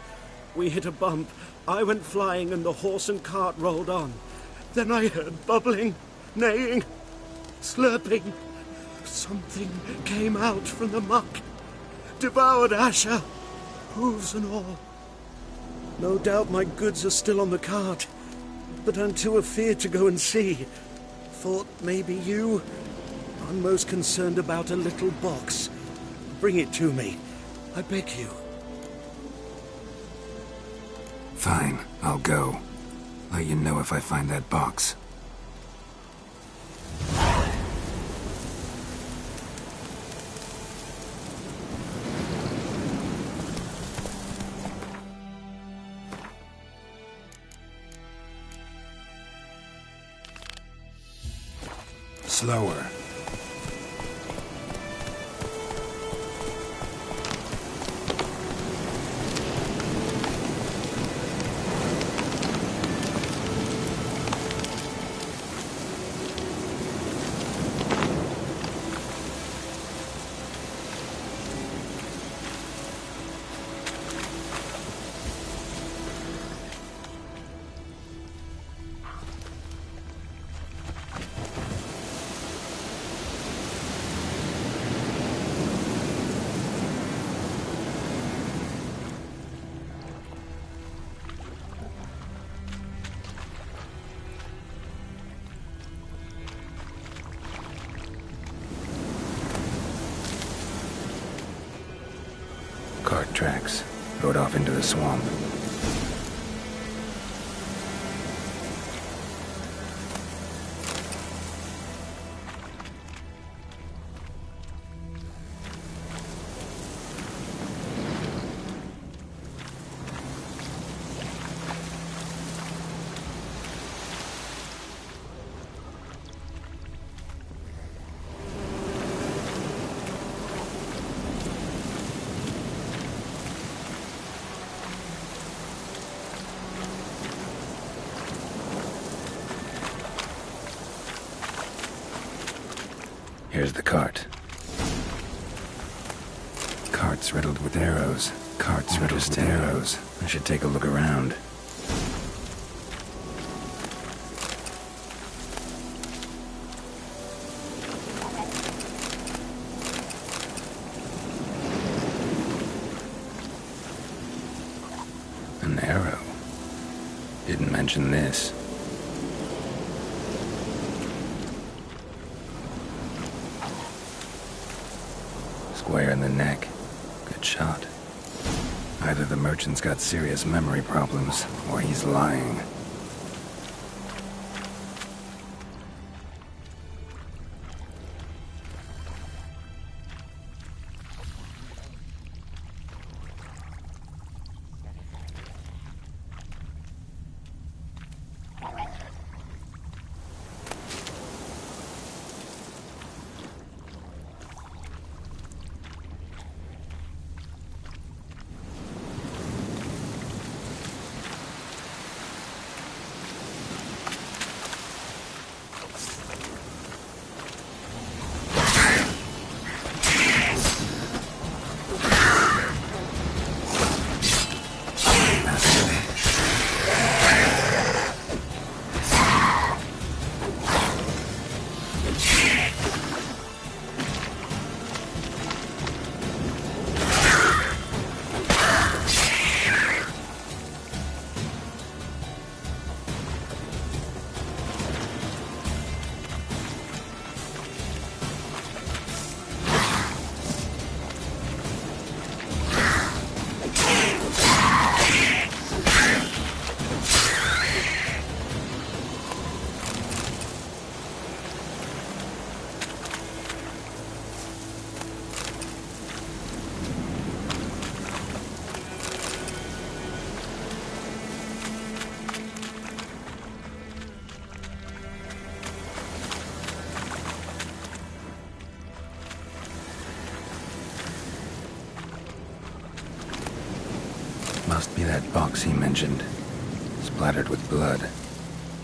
We hit a bump, I went flying and the horse and cart rolled on. Then I heard bubbling, neighing, slurping. Something came out from the muck, devoured Asher, hooves and all. No doubt my goods are still on the cart, but I'm too afeard to go and see. Thought maybe you. I'm most concerned about a little box. Bring it to me. I beg you. Fine, I'll go. Let you know if I find that box. Slower. Cart tracks. Rode off into the swamp. Here's the cart. Cart's riddled with arrows. Cart's riddled with arrows. I should take a look around. An arrow. Didn't mention this. Square in the neck. Either the merchant's got serious memory problems, or he's lying. Must be that box he mentioned. Splattered with blood.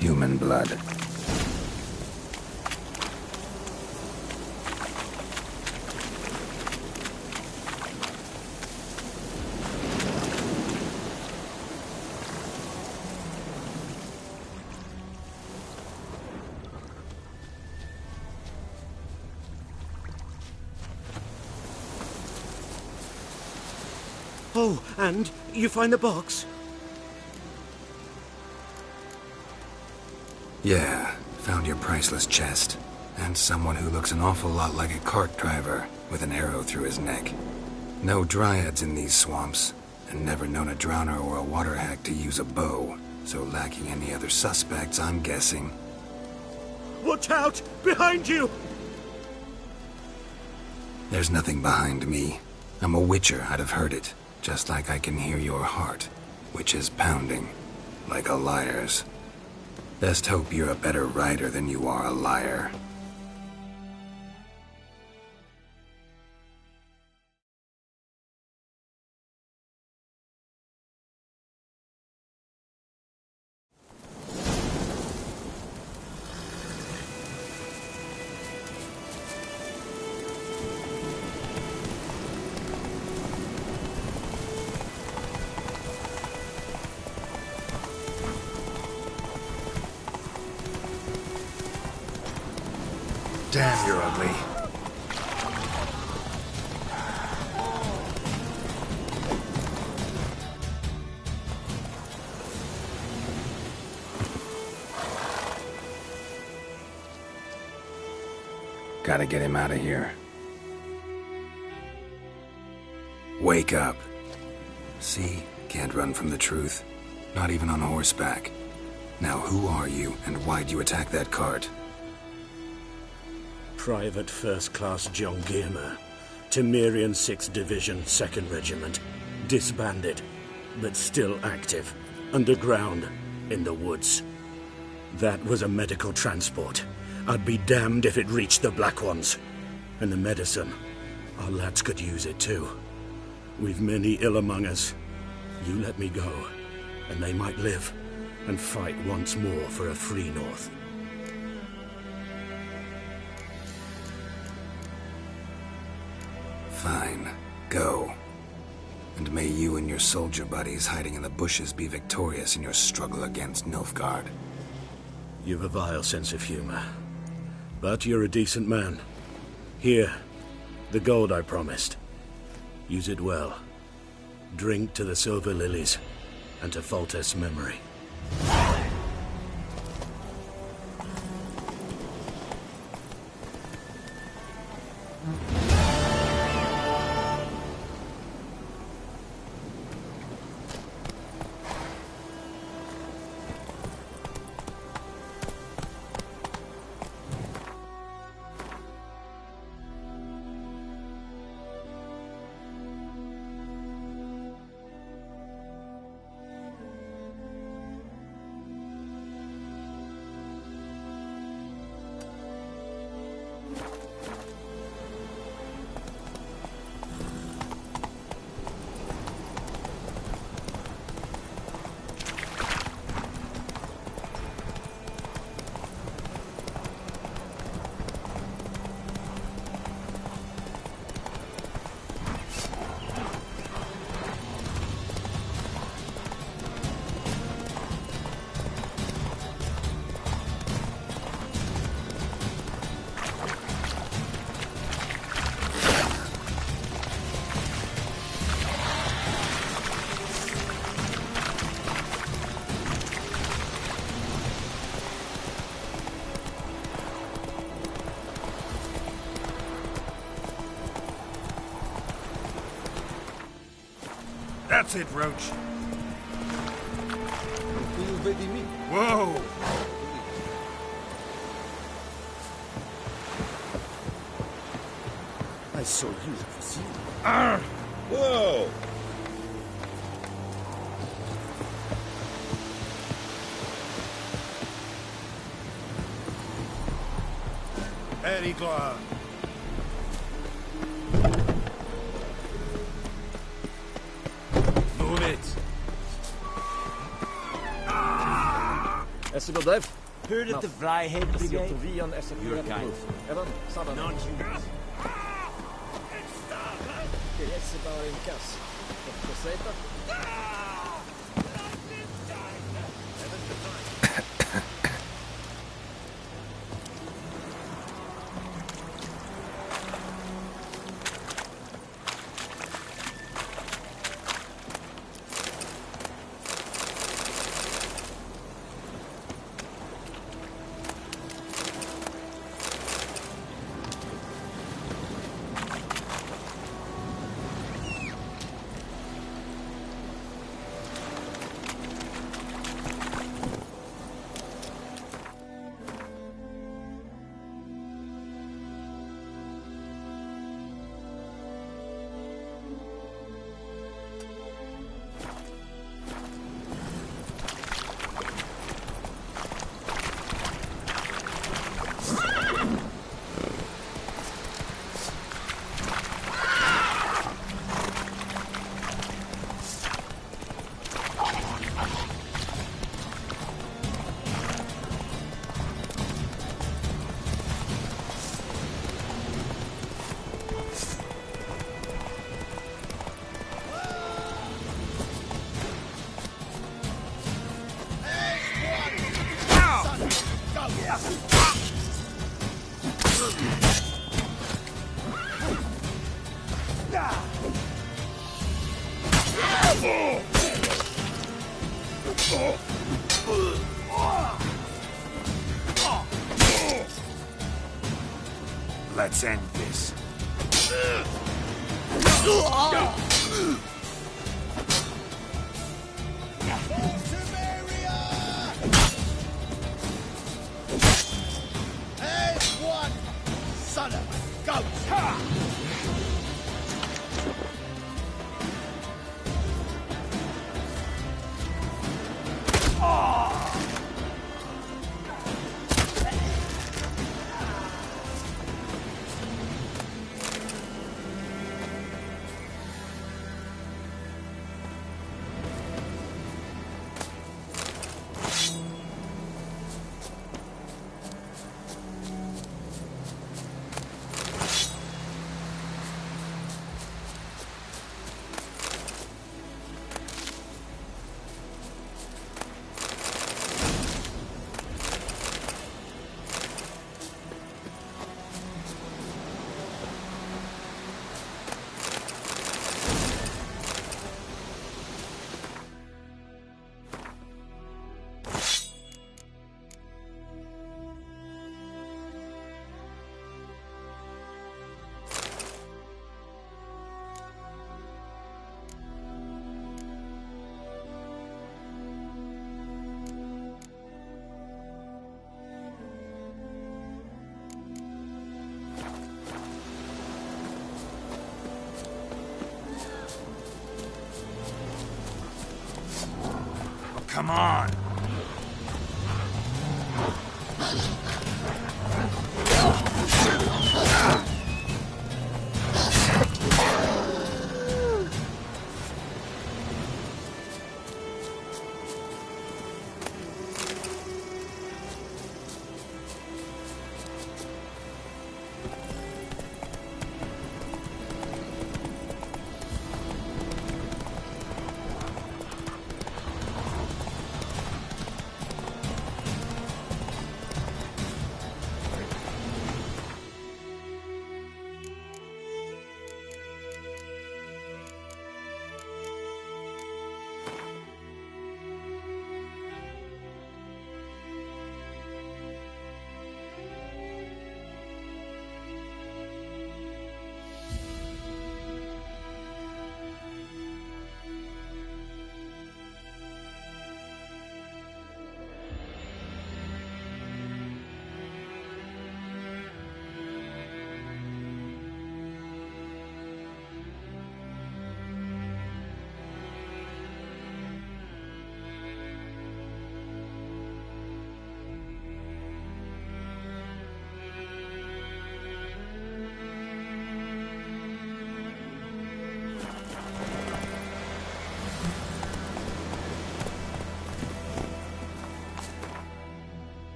Human blood. Oh, and you find the box? Yeah, found your priceless chest. And someone who looks an awful lot like a cart driver, with an arrow through his neck. No dryads in these swamps, and never known a drowner or a water hack to use a bow. So lacking any other suspects, I'm guessing. Watch out! Behind you! There's nothing behind me. I'm a witcher, I'd have heard it. Just like I can hear your heart, which is pounding, like a liar's. Best hope you're a better rider than you are a liar. Damn, you're ugly. Gotta get him out of here. Wake up. See? Can't run from the truth. Not even on horseback. Now who are you, and why'd you attack that cart? Private First Class John Giermer, Temerian 6th Division, 2nd Regiment. Disbanded, but still active. Underground, in the woods. That was a medical transport. I'd be damned if it reached the Black Ones. And the medicine, our lads could use it too. We've many ill among us. You let me go, and they might live, and fight once more for a free North. Fine. Go. And may you and your soldier buddies hiding in the bushes be victorious in your struggle against Nilfgaard. You've a vile sense of humor. But you're a decent man. Here, the gold I promised. Use it well. Drink to the Silver Lilies, and to Foltest's memory. That's it, Roach. Whoa! I saw you for see. Arr! Whoa! Very glad. Move it! Est-ce que Dev? Heard of the Vryhead Brigade? Your kind. Evan, Saban. Non-humans. Che riesce a in cas. Cosetta? Let's end this. As one son of a goat. Come on!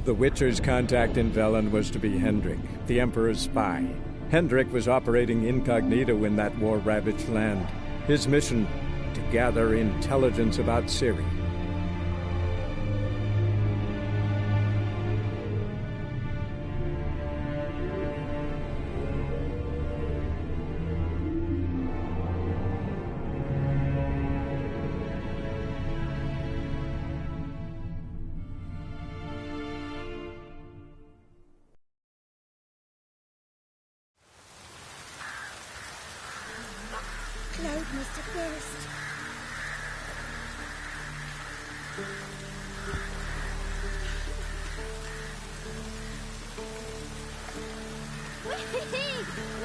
The Witcher's contact in Velen was to be Hendrik, the Emperor's spy. Hendrik was operating incognito in that war-ravaged land. His mission, to gather intelligence about Ciri. Cloud must have burst.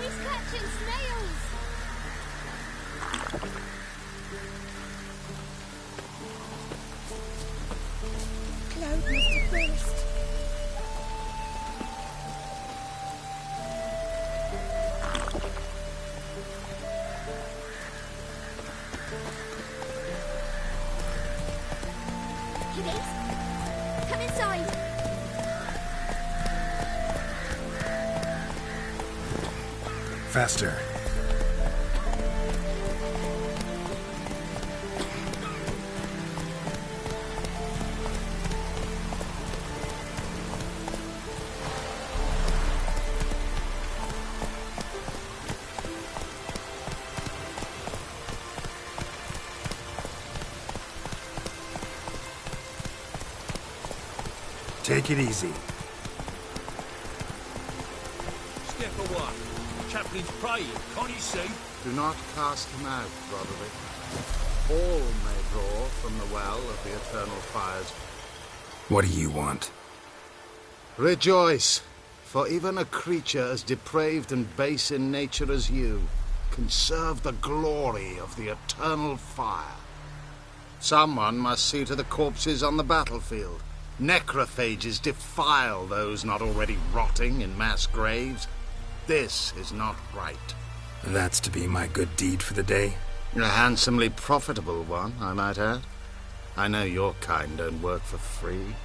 He's catching snails. Cloud must have burst. Come inside! Faster. Take it easy. Step away. Chaplain's praying, can't you see? Do not cast him out, Roderick. All may draw from the well of the eternal fires. What do you want? Rejoice, for even a creature as depraved and base in nature as you can serve the glory of the eternal fire. Someone must see to the corpses on the battlefield. Necrophages defile those not already rotting in mass graves. This is not right. That's to be my good deed for the day? A handsomely profitable one, I might add. I know your kind don't work for free.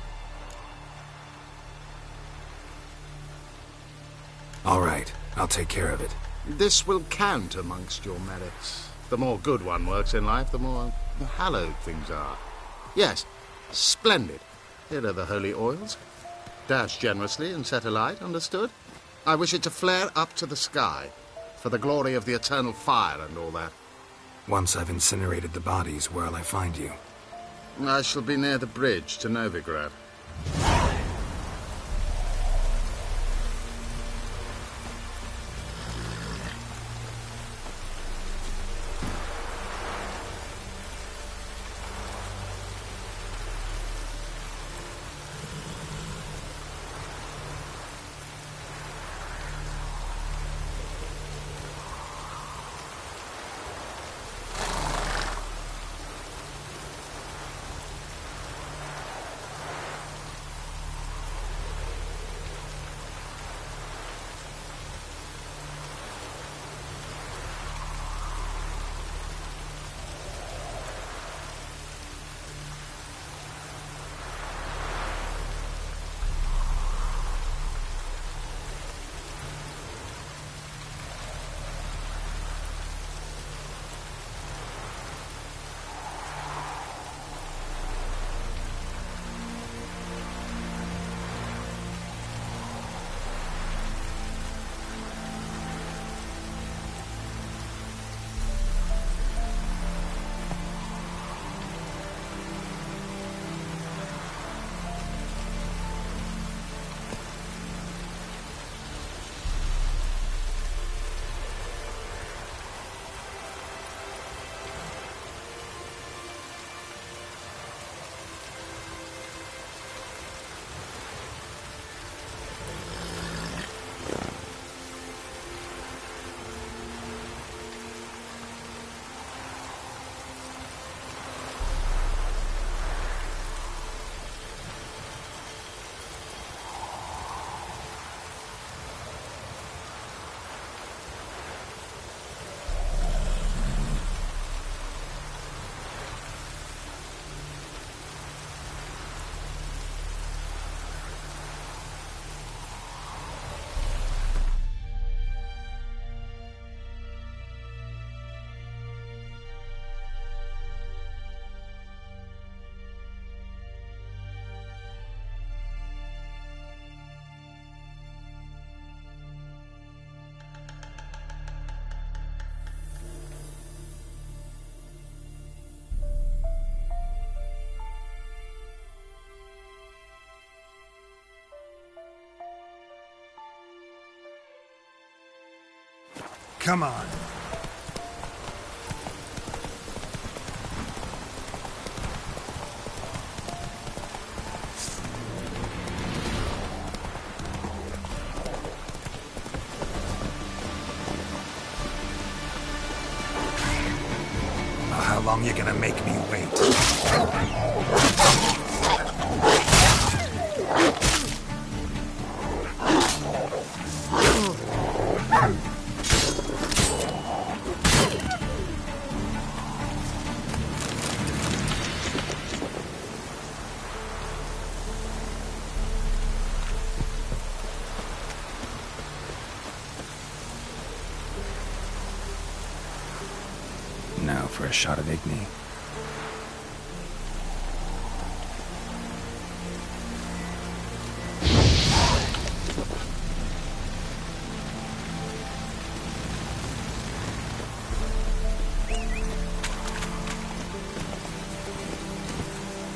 All right, I'll take care of it. This will count amongst your merits. The more good one works in life, the more hallowed things are. Yes, splendid. Here are the holy oils. Dash generously and set alight, understood? I wish it to flare up to the sky, for the glory of the eternal fire and all that. Once I've incinerated the bodies, where'll I find you? I shall be near the bridge to Novigrad. come on. How long you gonna make me wait? Now for a shot at Igni.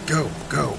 Go, go.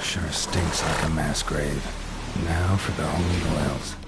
Sure stinks like a mass grave. Now for the holy wells.